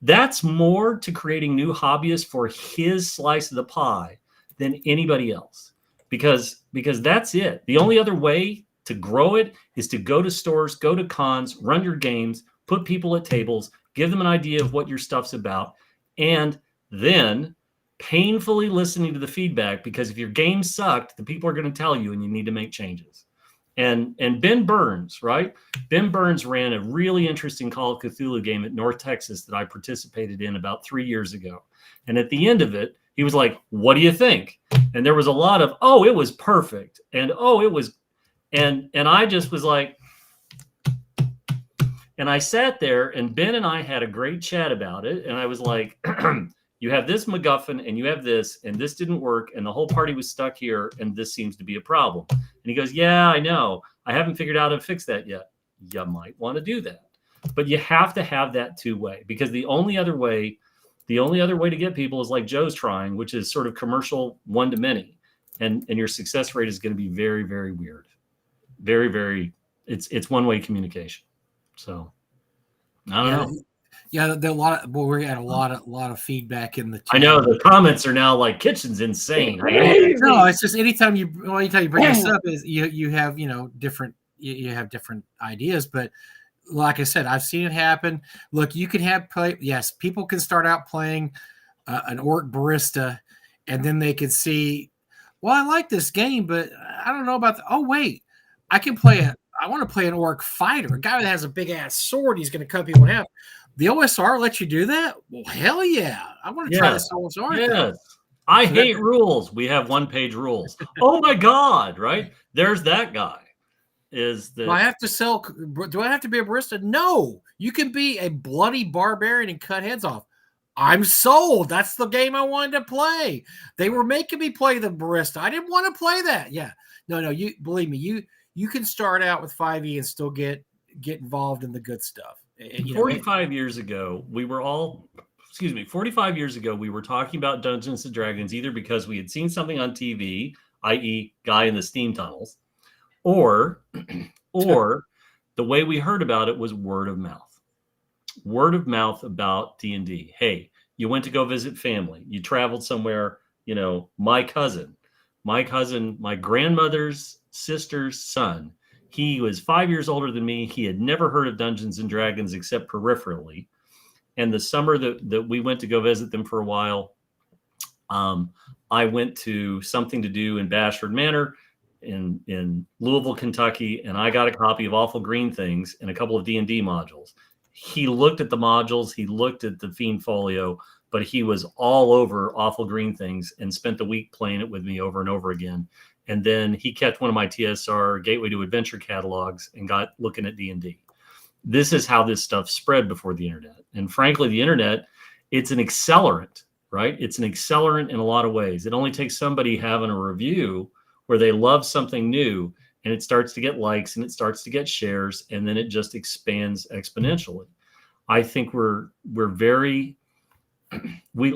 that's more to creating new hobbyists for his slice of the pie than anybody else. Because that's it. The only other way to grow it is to go to stores, go to cons, run your games, put people at tables, give them an idea of what your stuff's about, and then painfully listening to the feedback, because if your game sucked, the people are going to tell you and you need to make changes. And Ben Burns, right? Ben Burns ran a really interesting Call of Cthulhu game at North Texas that I participated in about 3 years ago. And at the end of it, he was like, "What do you think?" And there was a lot of, "Oh, it was perfect." And, "Oh, it was," and I just was like, and I sat there and Ben and I had a great chat about it. And I was like, "You have this MacGuffin and you have this, and this didn't work. And the whole party was stuck here. And this seems to be a problem." And he goes, "Yeah, I know. I haven't figured out how to fix that yet." You might want to do that, but you have to have that two-way, because the only other way to get people is like Joe's trying, which is sort of commercial one-to-many. And your success rate is going to be very, very weird. Very, very, it's one-way communication. So I don't know. Yeah, we had a lot of feedback in the chat. I know the comments are now like, "Kitchen's insane." No, it's just anytime you bring this up, is you have different ideas. But like I said, I've seen it happen. Look, you can people can start out playing an orc barista, and then they can see, well, I like this game, but I don't know about oh wait, I want to play an orc fighter, a guy that has a big ass sword. He's going to cut people in half. The OSR lets you do that? Well, hell yeah. I want to try this OSR. Yes. I hate rules. We have one-page rules. Oh my God, right? There's that guy. Do I have to be a barista? No. You can be a bloody barbarian and cut heads off. I'm sold. That's the game I wanted to play. They were making me play the barista. I didn't want to play that. Yeah. No, you believe me, you can start out with 5e and still get involved in the good stuff. 45 years ago, we were talking about Dungeons and Dragons, either because we had seen something on TV, i.e. Guy in the Steam Tunnels, or the way we heard about it was word of mouth about D&D. Hey, you went to go visit family. You traveled somewhere, my grandmother's sister's son, he was 5 years older than me. He had never heard of Dungeons and Dragons except peripherally. And the summer that we went to go visit them for a while, I went to something to do in Bashford Manor in Louisville, Kentucky, and I got a copy of Awful Green Things and a couple of D&D modules. He looked at the modules, he looked at the Fiend Folio, but he was all over Awful Green Things and spent the week playing it with me over and over again. And then he kept one of my TSR Gateway to Adventure catalogs and got looking at D&D. This is how this stuff spread before the internet. And frankly, the internet, it's an accelerant, right? It's an accelerant in a lot of ways. It only takes somebody having a review where they love something new, and it starts to get likes and it starts to get shares, and then it just expands exponentially. I think we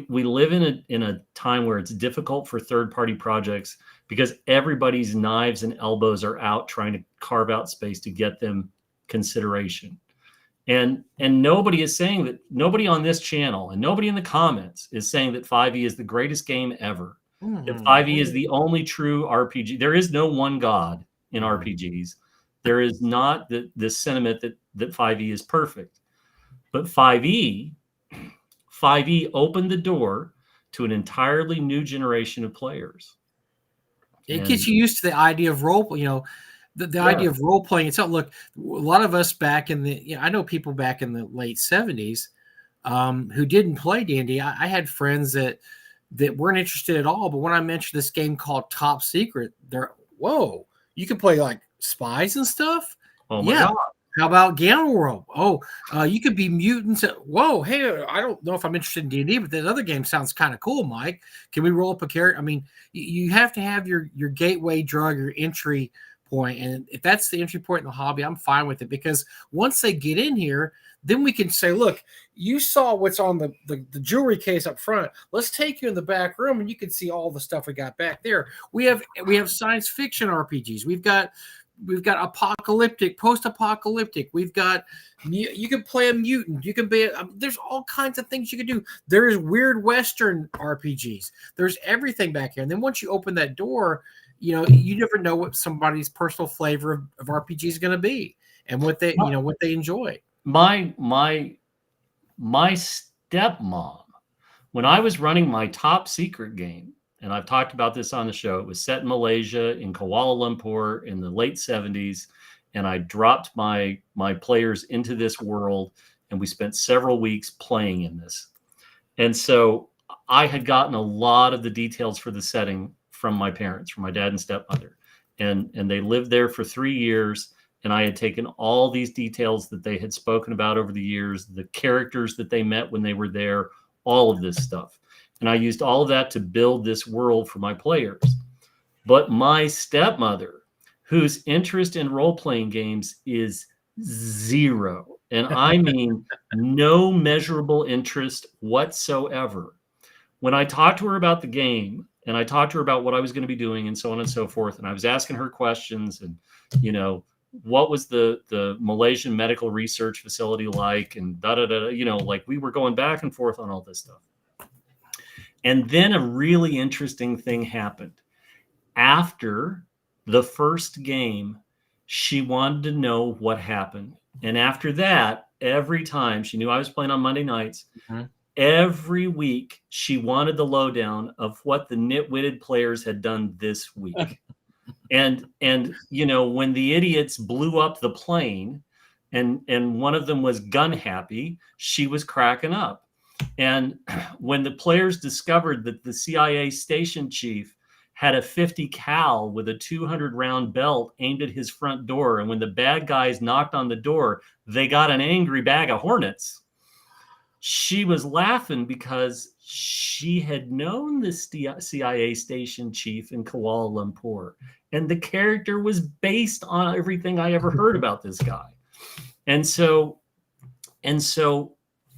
live in a time where it's difficult for third-party projects because everybody's knives and elbows are out trying to carve out space to get them consideration. And nobody is saying that, nobody on this channel and nobody in the comments is saying that 5e is the greatest game ever. That 5e is the only true RPG. There is no one God in RPGs. There is not the sentiment that 5e is perfect. But 5e opened the door to an entirely new generation of players. It gets you used to the idea of role, the idea of role playing itself. Look, a lot of us back in the, I know people back in the late 70s who didn't play D&D. I had friends that weren't interested at all. But when I mentioned this game called Top Secret, they're, whoa, you can play like spies and stuff. Oh my God. How about Gamma World? Oh, you could be mutants. Whoa, hey, I don't know if I'm interested in D&D, but that other game sounds kind of cool, Mike. Can we roll up a character? I mean, you have to have your gateway drug, your entry point. And if that's the entry point in the hobby, I'm fine with it, because once they get in here, then we can say, look, you saw what's on the jewelry case up front. Let's take you in the back room and you can see all the stuff we got back there. We have science fiction RPGs. We've got apocalyptic, post-apocalyptic. We've got, you can play a mutant. You can be, there's all kinds of things you can do. There's weird Western RPGs. There's everything back here. And then once you open that door, you never know what somebody's personal flavor of RPG is going to be and what they, what they enjoy. My stepmom, when I was running my Top Secret game, and I've talked about this on the show, it was set in Malaysia, in Kuala Lumpur in the late 70s. And I dropped my players into this world, and we spent several weeks playing in this. And so I had gotten a lot of the details for the setting from my parents, from my dad and stepmother. And they lived there for 3 years. And I had taken all these details that they had spoken about over the years, the characters that they met when they were there, all of this stuff. And I used all of that to build this world for my players. But my stepmother, whose interest in role-playing games is zero, and I mean no measurable interest whatsoever. When I talked to her about the game, and I talked to her about what I was going to be doing and so on and so forth, and I was asking her questions and, what was the Malaysian medical research facility like, and like we were going back and forth on all this stuff. And then a really interesting thing happened. After the first game, she wanted to know what happened. And after that, every time, she knew I was playing on Monday nights, every week she wanted the lowdown of what the nitwitted players had done this week. And when the idiots blew up the plane and one of them was gun happy, she was cracking up. And when the players discovered that the CIA station chief had a 50 cal with a 200 round belt aimed at his front door, and when the bad guys knocked on the door, they got an angry bag of hornets, she was laughing because she had known the CIA station chief in Kuala Lumpur, and the character was based on everything I ever heard about this guy. And so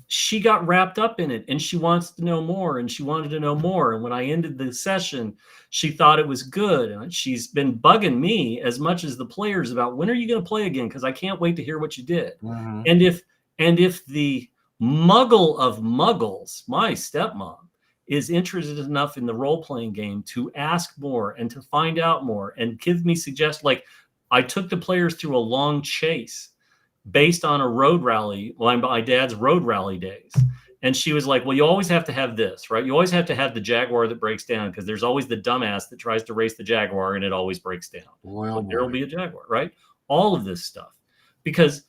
she got wrapped up in it, and she wants to know more, and she wanted to know more. And when I ended the session, she thought it was good. And she's been bugging me as much as the players about, when are you going to play again? Because I can't wait to hear what you did. And if the muggle of muggles, my stepmom, is interested enough in the role-playing game to ask more and to find out more and give me suggestions, like I took the players through a long chase based on a road rally, my dad's road rally days. And she was like, well, you always have to have this, right? You always have to have the Jaguar that breaks down, because there's always the dumbass that tries to race the Jaguar and it always breaks down. Well, there will be a Jaguar, right? All of this stuff. Because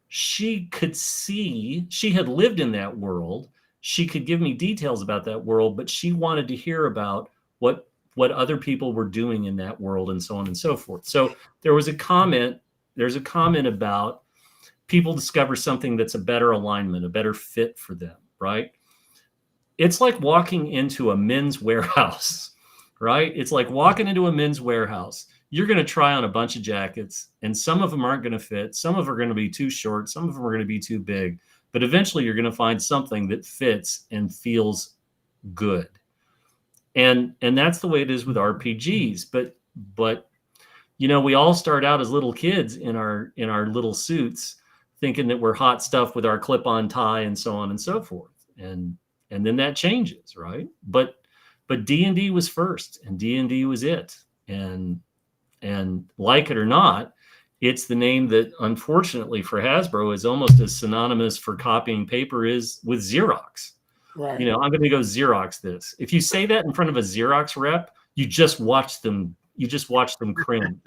she could see, she had lived in that world. She could give me details about that world, but she wanted to hear about what other people were doing in that world and so on and so forth. So there's a comment about people discover something that's a better alignment, a better fit for them, right? It's like walking into a men's warehouse, right? It's like walking into a men's warehouse. You're going to try on a bunch of jackets, and some of them aren't going to fit. Some of them are going to be too short. Some of them are going to be too big. But eventually you're going to find something that fits and feels good. And that's the way it is with RPGs. But we all start out as little kids in our little suits, thinking that we're hot stuff with our clip-on tie and so on and so forth. And then that changes, right? But D&D was first, and D&D was it. And like it or not, it's the name that, unfortunately for Hasbro, is almost as synonymous for copying paper is with Xerox. Right. You know, I'm going to go Xerox this. If you say that in front of a Xerox rep, you just watch them cringe,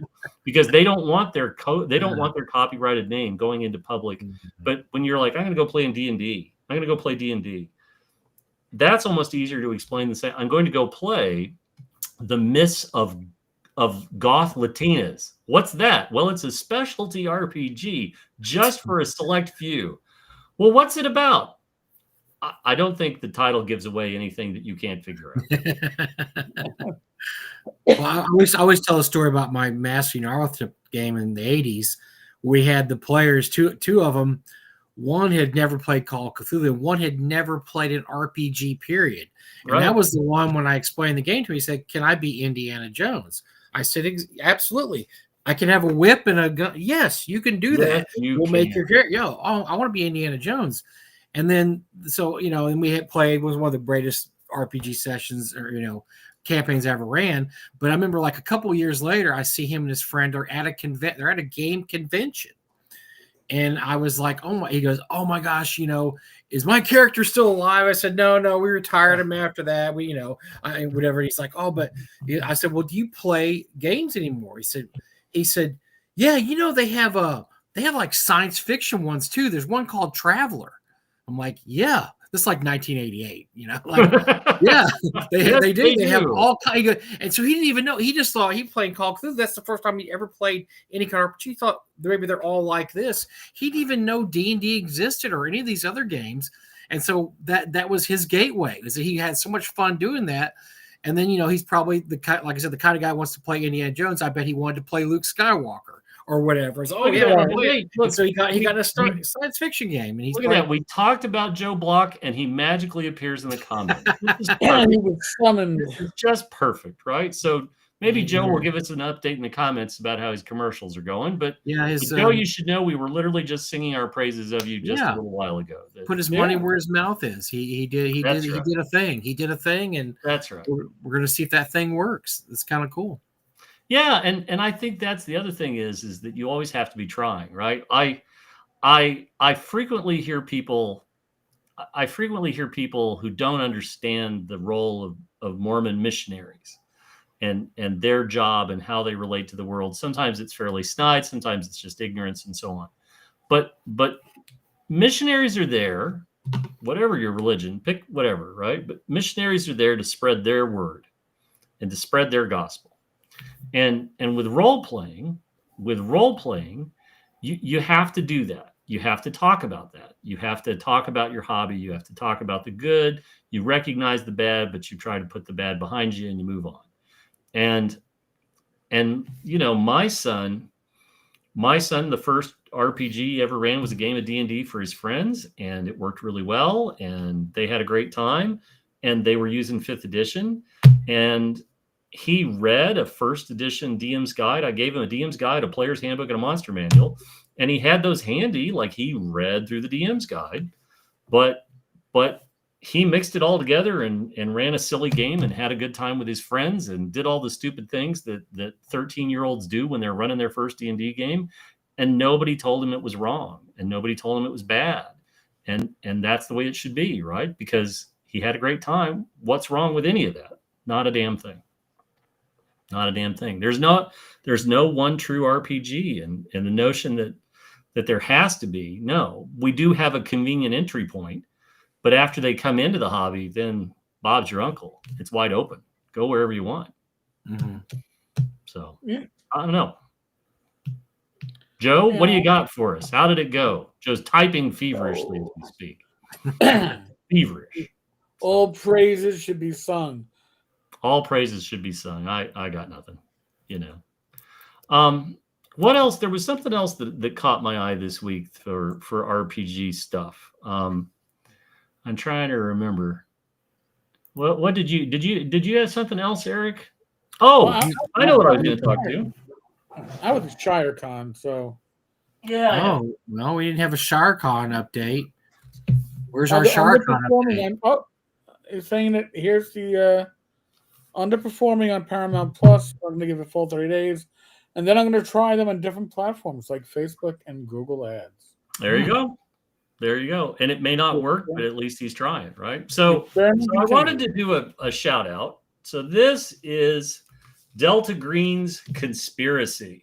because they don't want their copyrighted name going into public. But when you're like, I'm going to go play in D&D, I'm going to go play D&D, that's almost easier to explain than say, I'm going to go play the Mists of Goth Latinas. What's that? Well, it's a specialty RPG just for a select few. Well, what's it about? I don't think the title gives away anything that you can't figure out. Well, I always tell a story about my Mastering Authorship game in the 80s. We had the players, two of them. One had never played Call of Cthulhu, and one had never played an RPG, period. And that was the one when I explained the game to him. He said, "Can I be Indiana Jones?" I said, "Absolutely. I can have a whip and a gun." "Yes, you can do that. We'll make your character." "Yo, I want to be Indiana Jones." And then, so, you know, and we had played, was one of the greatest RPG sessions or, you know, campaigns I ever ran. But I remember like a couple of years later, I see him and his friend are at they're at a game convention. And I was like, he goes, "Oh my gosh, you know, is my character still alive?" I said, no, we retired him after that. We, you know, whatever. He's like, "Oh, but," I said, "Well, do you play games anymore?" He said, "Yeah, you know, they have like science fiction ones too. There's one called Traveler." I'm like, "Yeah, this is like 1988, you know, like, yeah, they do. They have all kind of, and so he didn't even know. He just thought he played Call of Cthulhu. That's the first time he ever played any kind of RPG. He thought maybe they're all like this. He didn't even know D&D existed or any of these other games. And so that was his gateway, is that he had so much fun doing that. And then, you know, he's probably like I said, the kind of guy who wants to play Indiana Jones. I bet he wanted to play Luke Skywalker or whatever. So, so he got a science fiction game, and he's look at that. We talked about Joe Block, and he magically appears in the comments. He was summoned. This is just perfect, right? So maybe Joe will give us an update in the comments about how his commercials are going. But yeah, Joe, you should know we were literally just singing our praises of you just a little while ago. Put his money where his mouth is. He did a thing. He did a thing, and that's right. We're going to see if that thing works. It's kind of cool. Yeah, and I think that's the other thing is that you always have to be trying, right? I frequently hear people who don't understand the role of Mormon missionaries and their job and how they relate to the world. Sometimes it's fairly snide, sometimes it's just ignorance and so on. But missionaries are there, whatever your religion, pick whatever, right? But missionaries are there to spread their word and to spread their gospel. And with role playing, you have to do that. You have to talk about that. You have to talk about your hobby. You have to talk about the good. You recognize the bad, but you try to put the bad behind you and you move on. And you know, my son, the first RPG he ever ran was a game of D&D for his friends, and it worked really well, and they had a great time, and they were using 5th edition, and he read a 1st edition DM's guide. I gave him a DM's guide, a player's handbook, and a monster manual. And he had those handy, like he read through the DM's guide. But he mixed it all together and ran a silly game and had a good time with his friends and did all the stupid things that 13-year-olds do when they're running their first D&D game. And nobody told him it was wrong. And nobody told him it was bad. And that's the way it should be, right? Because he had a great time. What's wrong with any of that? Not a damn thing. Not a damn thing. There's no one true RPG, and the notion that there has to be. No, we do have a convenient entry point, but after they come into the hobby, then Bob's your uncle. It's wide open. Go wherever you want. Mm-hmm. So I don't know. Joe, what do you got for us? How did it go? Joe's typing feverishly as we speak. Feverish. All praises should be sung. All praises should be sung. I got nothing, you know. What else? There was something else that caught my eye this week for RPG stuff. I'm trying to remember. What did you have something else, Eric? Oh, well, I know what I was going to talk to. I was at ShireCon, so Yeah. Oh, well, we didn't have a SharkCon update. Where's our SharkCon update? It's saying that here's the underperforming on Paramount Plus. I'm going to give it a full 30 days. And then I'm going to try them on different platforms like Facebook and Google Ads. There you go. There you go. And it may not work, but at least he's trying, right? So I wanted to do a shout out. So this is Delta Green's Conspiracy.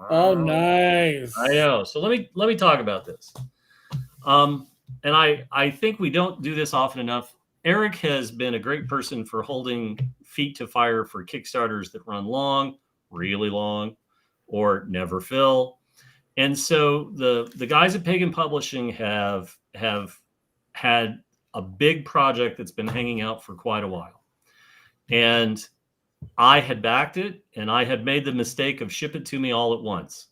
Oh, nice. I know. So let me talk about this. And I think we don't do this often enough. Eric has been a great person for holding feet to fire for Kickstarters that run long, really long, or never fill. And so the guys at Pagan Publishing have had a big project that's been hanging out for quite a while. And I had backed it, and I had made the mistake of ship it to me all at once.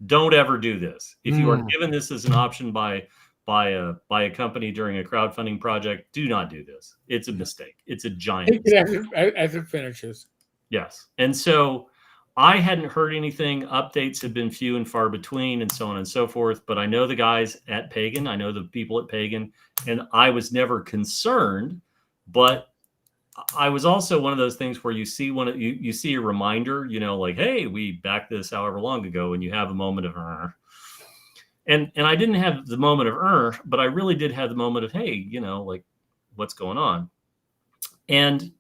Don't ever do this. If you are given this as an option by a company during a crowdfunding project, do not do this. It's a mistake. It's a giant mistake. As it finishes. Yes. And so I hadn't heard anything. Updates have been few and far between and so on and so forth. But I know the guys at Pagan. I know the people at Pagan. And I was never concerned. But I was also one of those things where you see you see a reminder, like, hey, we backed this however long ago, and you have a moment of and I didn't have the moment of but I really did have the moment of, hey, like, what's going on? And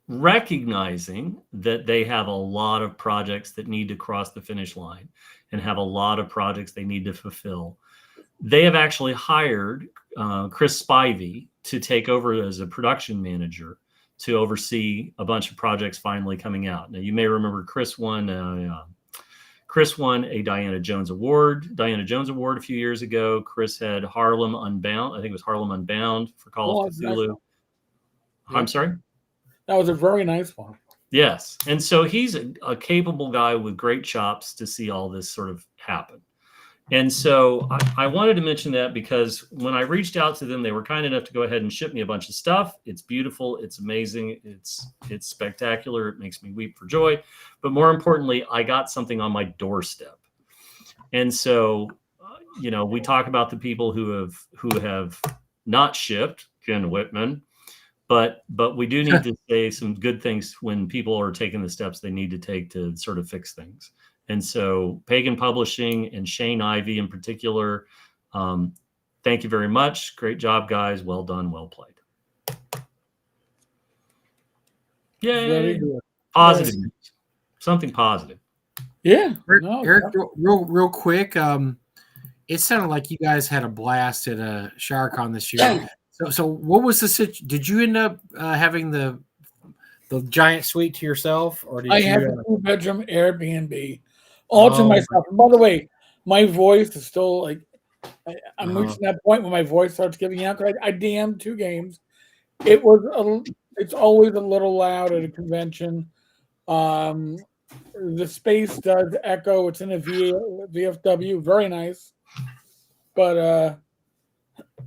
recognizing that they have a lot of projects that need to cross the finish line and have a lot of projects they need to fulfill. They have actually hired Chris Spivey to take over as a production manager to oversee a bunch of projects finally coming out. Now, you may remember Chris won a Diana Jones Award a few years ago. Chris had Harlem Unbound. I think it was Harlem Unbound for Call of Cthulhu. I'm sorry? That was a very nice one. Yes. And so he's a capable guy with great chops to see all this sort of happen. And so I wanted to mention that because when I reached out to them, they were kind enough to go ahead and ship me a bunch of stuff. It's beautiful. It's amazing. It's spectacular. It makes me weep for joy. But more importantly, I got something on my doorstep. And so, we talk about the people who have not shipped, Ken Whitman, but we do need to say some good things when people are taking the steps they need to take to sort of fix things. And so Pagan Publishing and Shane Ivey in particular, thank you very much. Great job, guys. Well done. Well played. Yay. Positive news. Something positive. Yeah. Eric, real quick. It sounded like you guys had a blast at a SharkCon this year. So what was the situation? Did you end up having the giant suite to yourself, or did I you have a 2-bedroom Airbnb all to myself? And by the way, my voice is still like I'm reaching that point when my voice starts giving out. I DM'd 2 games. It's always a little loud at a convention. The space does echo. It's in a VFW, very nice. But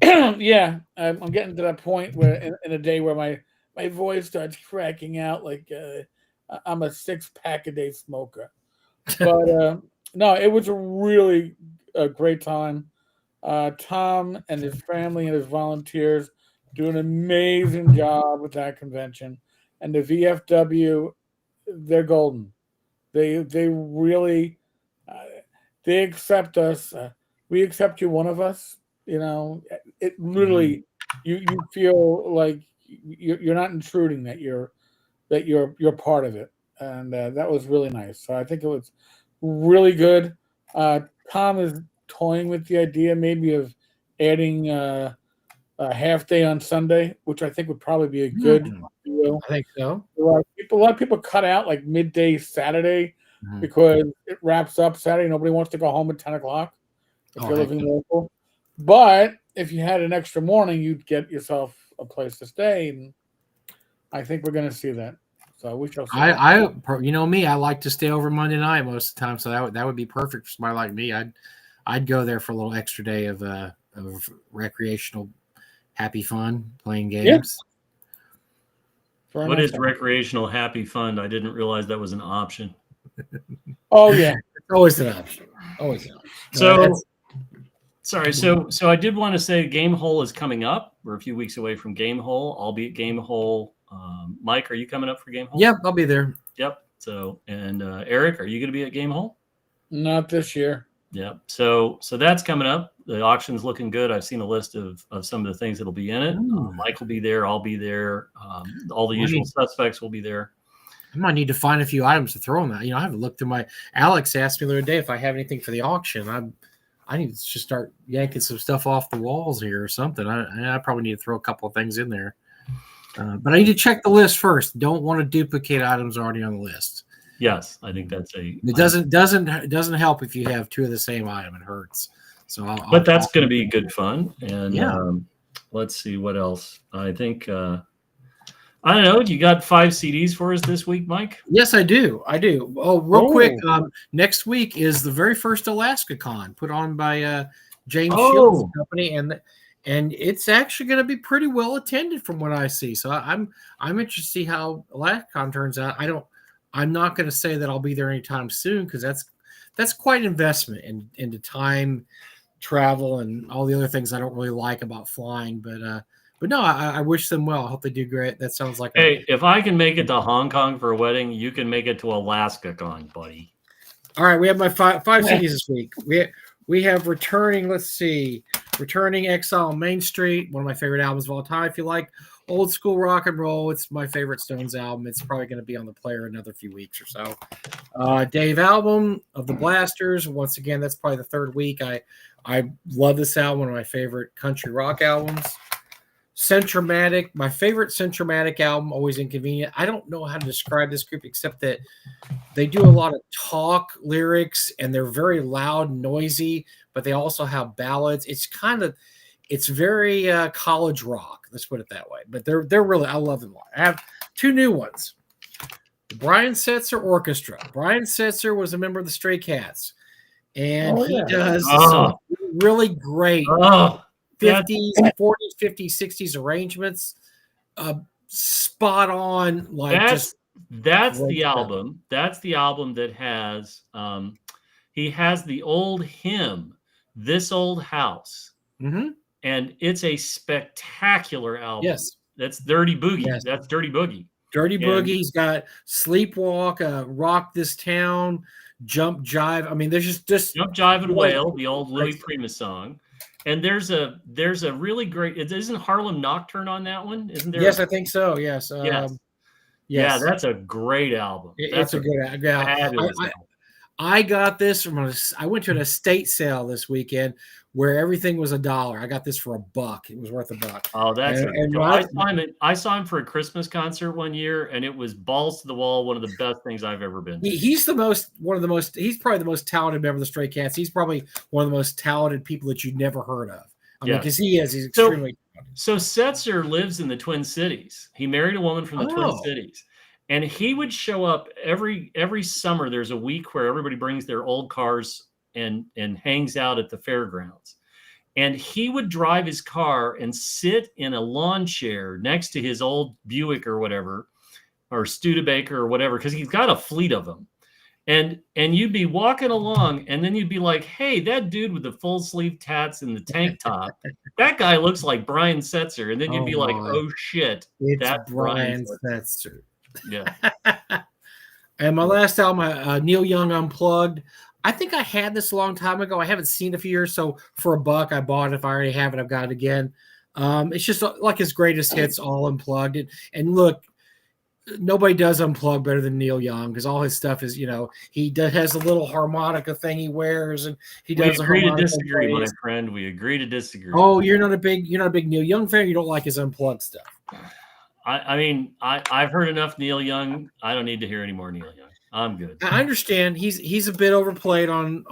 yeah, I'm getting to that point where in a day where my voice starts cracking out like I'm a 6-pack a day smoker. But no, it was a really great time. Tom and his family and his volunteers do an amazing job with that convention. And the VFW, they're golden. They really they accept us. We accept you, one of us. It literally you feel like you're not intruding, that you're part of it, and that was really nice. So I think it was really good. Tom is toying with the idea maybe of adding a half day on Sunday, which I think would probably be a good deal. I think so. A lot of people cut out like midday Saturday because it wraps up Saturday. Nobody wants to go home at 10 o'clock if you're living local. But if you had an extra morning, you'd get yourself a place to stay, and I think we're going to see that. So we shall see. Me, I like to stay over Monday night most of the time, so that would be perfect for somebody like me. I'd go there for a little extra day of recreational, happy fun, playing games. Yeah. What is recreational happy fun? I didn't realize that was an option. Oh yeah, Always an option. Always an option. So, sorry. So I did want to say Game Hole is coming up. We're a few weeks away from Game Hole. I'll be at Game Hole. Mike, are you coming up for Game Hole? Yep, I'll be there. Yep. So, and Eric, are you going to be at Game Hole? Not this year. Yep. So that's coming up. The auction's looking good. I've seen a list of some of the things that'll be in it. Mike will be there. I'll be there. All the usual suspects will be there. I might need to find a few items to throw in that. I haven't looked through my. Alex asked me the other day if I have anything for the auction. I need to just start yanking some stuff off the walls here or something. I probably need to throw a couple of things in there. But I need to check the list first. Don't want to duplicate items already on the list. Yes, I think that's It doesn't help if you have two of the same item. It hurts. So, but that's going to be good fun. And yeah. Let's see what else. I think I don't know. You got 5 CDs for us this week, Mike? Yes, I do. Oh, real quick. Next week is the very first Alaska Con put on by James Shields Company, and it's actually going to be pretty well attended from what I see. So I'm interested to see how Alaska Con turns out. I'm not going to say that I'll be there anytime soon because that's quite an investment into time, travel, and all the other things I don't really like about flying. But no, I wish them well. I hope they do great. That sounds like if I can make it to Hong Kong for a wedding, you can make it to Alaska Con, buddy. All right, we have my five CDs this week. We have returning. Let's see, returning Exile on Main Street, one of my favorite albums of all time. If you like old school rock and roll, it's my favorite Stones album. It's probably going to be on the player another few weeks or so. Dave album of the Blasters. Once again, that's probably the third week. I love this album, one of my favorite country rock albums. Centromatic, my favorite Centromatic album, Always Inconvenient. I don't know how to describe this group except that they do a lot of talk lyrics and they're very loud, noisy, but they also have ballads. It's very college rock. Let's put it that way. But they're really, I love them a lot. I have 2 new ones. The Brian Setzer Orchestra. Brian Setzer was a member of the Stray Cats, and he does some really great 50s, 40s, 50s, 60s arrangements. Spot on. That's the album. That's the album that has he has the old hymn, This Old House. Mm-hmm. And it's a spectacular album. Yes. That's Dirty Boogie. Yes. That's Dirty Boogie. Dirty Boogie. He's got Sleepwalk, Rock This Town, Jump Jive. I mean, there's just Jump Jive and Wail, the old Louis Prima song. And there's a really great. Isn't Harlem Nocturne on that one? Isn't there? Yes, I think so. Yes. Yes. Yeah, that's a great album. It's a good album. I got this from I went to an estate sale this weekend where everything was $1. I got this for $1. It was worth $1. Oh, that's I saw him for a Christmas concert one year, and it was balls to the wall. One of the best things I've ever been to. He's probably the most talented member of the Stray Cats. He's probably one of the most talented people that you'd never heard of. I mean, because he's extremely talented. So Setzer lives in the Twin Cities. He married a woman from the Twin Cities. And he would show up every summer. There's a week where everybody brings their old cars and hangs out at the fairgrounds. And he would drive his car and sit in a lawn chair next to his old Buick or whatever, or Studebaker or whatever, because he's got a fleet of them. And you'd be walking along, and then you'd be like, hey, that dude with the full sleeve tats and the tank top, that guy looks like Brian Setzer. And then you'd be like, oh, shit, that's Brian Setzer. Yeah. And my last album, Neil Young Unplugged. I think I had this a long time ago. I haven't seen it for years, so for $1, I bought it. If I already have it, I've got it again. It's just like his greatest hits, all unplugged. And look, nobody does unplug better than Neil Young because all his stuff is, he has a little harmonica thing he wears, and he does. We agree to disagree, my friend. We agree to disagree. Oh, you're not a big Neil Young fan. You don't like his unplugged stuff. I mean, I've heard enough Neil Young. I don't need to hear any more Neil Young. I'm good. I understand he's a bit overplayed on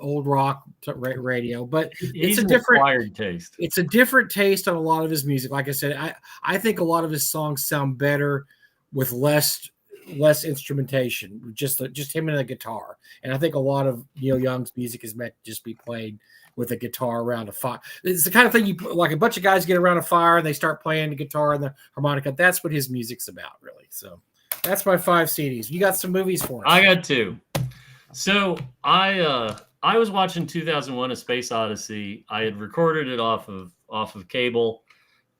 old rock radio, but it's a different acquired taste. It's a different taste on a lot of his music. Like I said, I think a lot of his songs sound better with less instrumentation, just him and a guitar. And I think a lot of Neil Young's music is meant to just be played with a guitar around a fire. It's the kind of thing you like a bunch of guys get around a fire and they start playing the guitar and the harmonica. That's what his music's about, really. So that's my 5 CDs. You got some movies for us? I got 2. So I was watching 2001: A Space Odyssey. I had recorded it off of cable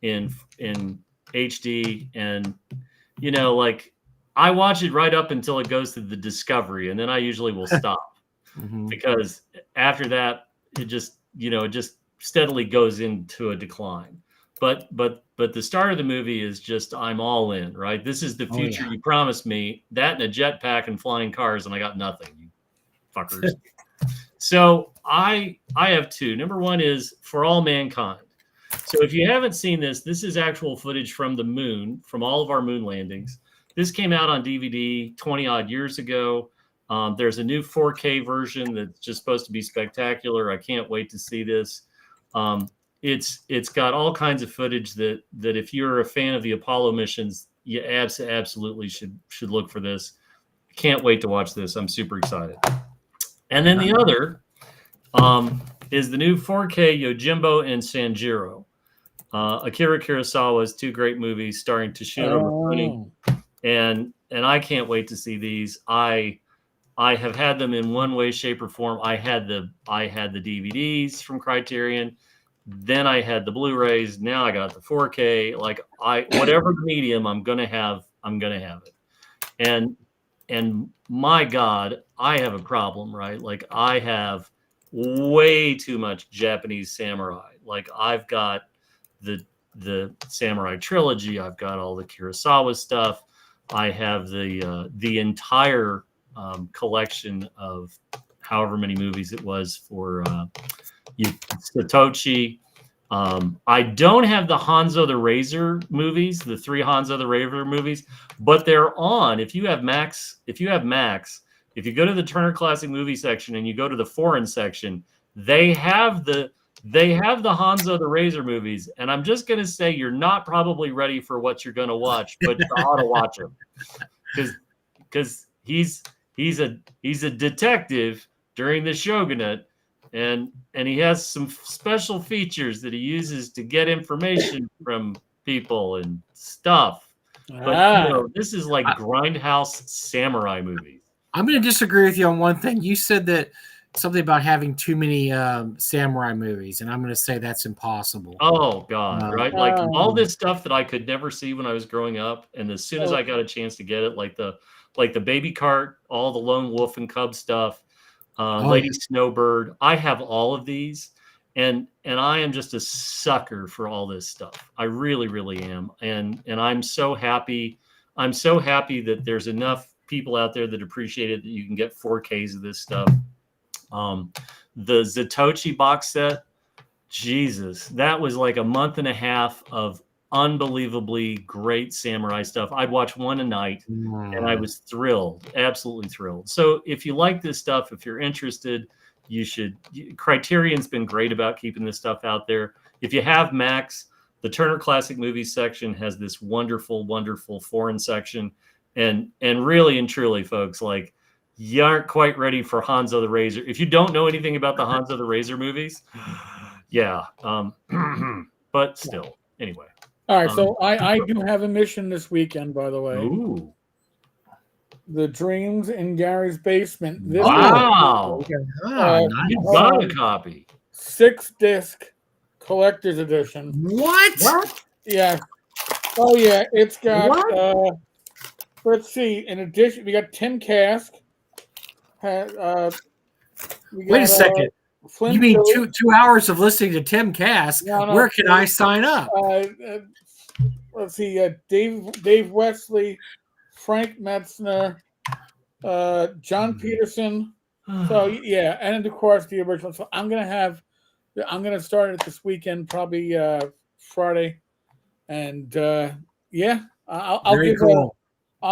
in HD, and like I watch it right up until it goes to the Discovery, and then I usually will stop because after that it just steadily goes into a decline. But the start of the movie is just I'm all in, right? This is the future you promised me, that and a jetpack and flying cars, and I got nothing, you fuckers. So I have two. Number one is For All Mankind. So if you haven't seen this is actual footage from the moon, from all of our moon landings. This came out on DVD 20 odd years ago. There's a new 4K version that's just supposed to be spectacular. I can't wait to see this. It's got all kinds of footage that if you're a fan of the Apollo missions, you absolutely should look for this. Can't wait to watch this. I'm super excited. And then the other is the new 4K Yojimbo and Sanjiro. Akira Kurosawa's two great movies starring Toshiro Mifune. And I can't wait to see these. I have had them in one way, shape, or form. I had the DVDs from Criterion. Then I had the Blu-rays. Now I got the 4K. Like whatever the medium I'm gonna have it. And my God, I have a problem, right? Like I have way too much Japanese samurai. Like I've got the samurai trilogy. I've got all the Kurosawa stuff. I have the entire collection of however many movies it was for Satoshi. I don't have the Hanzo the Razor movies, the 3 Hanzo the Razor movies, but they're on. If you have Max, if you go to the Turner Classic Movie section and you go to the foreign section, they have the Hanzo the Razor movies. And I'm just gonna say you're not probably ready for what you're gonna watch, but you ought to watch them because he's a detective during the shogunate. And he has some special features that he uses to get information from people and stuff. But this is like grindhouse samurai movies. I'm going to disagree with you on one thing. You said that something about having too many samurai movies, and I'm going to say that's impossible. Oh God, right? Like all this stuff that I could never see when I was growing up, and as soon as I got a chance to get it, like the Baby Cart, all the Lone Wolf and Cub stuff. Lady Snowbird. I have all of these, and I am just a sucker for all this stuff. I really, really am, and I'm so happy. I'm so happy that there's enough people out there that appreciate it that you can get 4Ks of this stuff. The Zatoichi box set, Jesus, that was like a month and a half of unbelievably great samurai stuff. I'd watch one a night and I was thrilled, absolutely thrilled. So if you like this stuff, if you're interested, you should. Criterion's been great about keeping this stuff out there. If you have Max, the Turner Classic Movies section has this wonderful, wonderful foreign section. And really and truly, folks, like you aren't quite ready for Hanzo the Razor. If you don't know anything about the Hanzo the Razor movies, yeah. But still, anyway. All right, so I do have a mission this weekend, by the way. Ooh. The Dreams in Gary's Basement. This Wow. Nice. You got a copy. 6-disc collector's edition. What? Yeah. Oh, yeah. It's got, let's see, in addition, we got Tim Kask. Wait a second. You mean 2 hours of listening to Tim Kask? No, where can I sign up? Let's see, Dave Wesley, Frank Metzner, John Peterson. So yeah, and of course the original. So I'm gonna start it this weekend, probably Friday, and I'll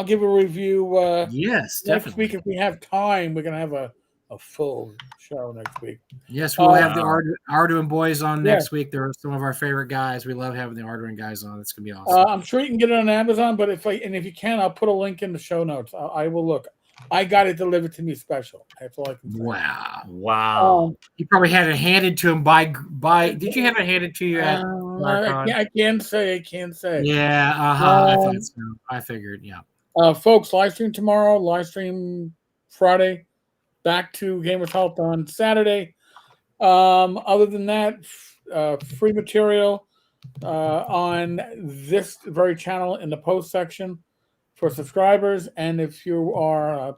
give a review. Yes, next definitely. week if we have time. We're gonna have a full show next week. Yes, we'll have the Arduin boys on next week. They're some of our favorite guys. We love having the Arduin guys on. It's gonna be awesome. I'm sure you can get it on Amazon, but if you can, I'll put a link in the show notes. I will look. I got it delivered to me special. That's all I can say. Wow. You probably had it handed to him by. Did you have it handed to you at? I can't say. Yeah. I thought so. I figured. Yeah. Folks, live stream tomorrow. Live stream Friday. back to Gamers Health on Saturday. Other than that, free material on this very channel in the post section for subscribers, and if you are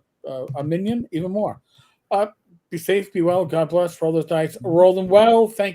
a minion, even more. Be safe, be well, God bless, roll those dice, roll them well. Thank you.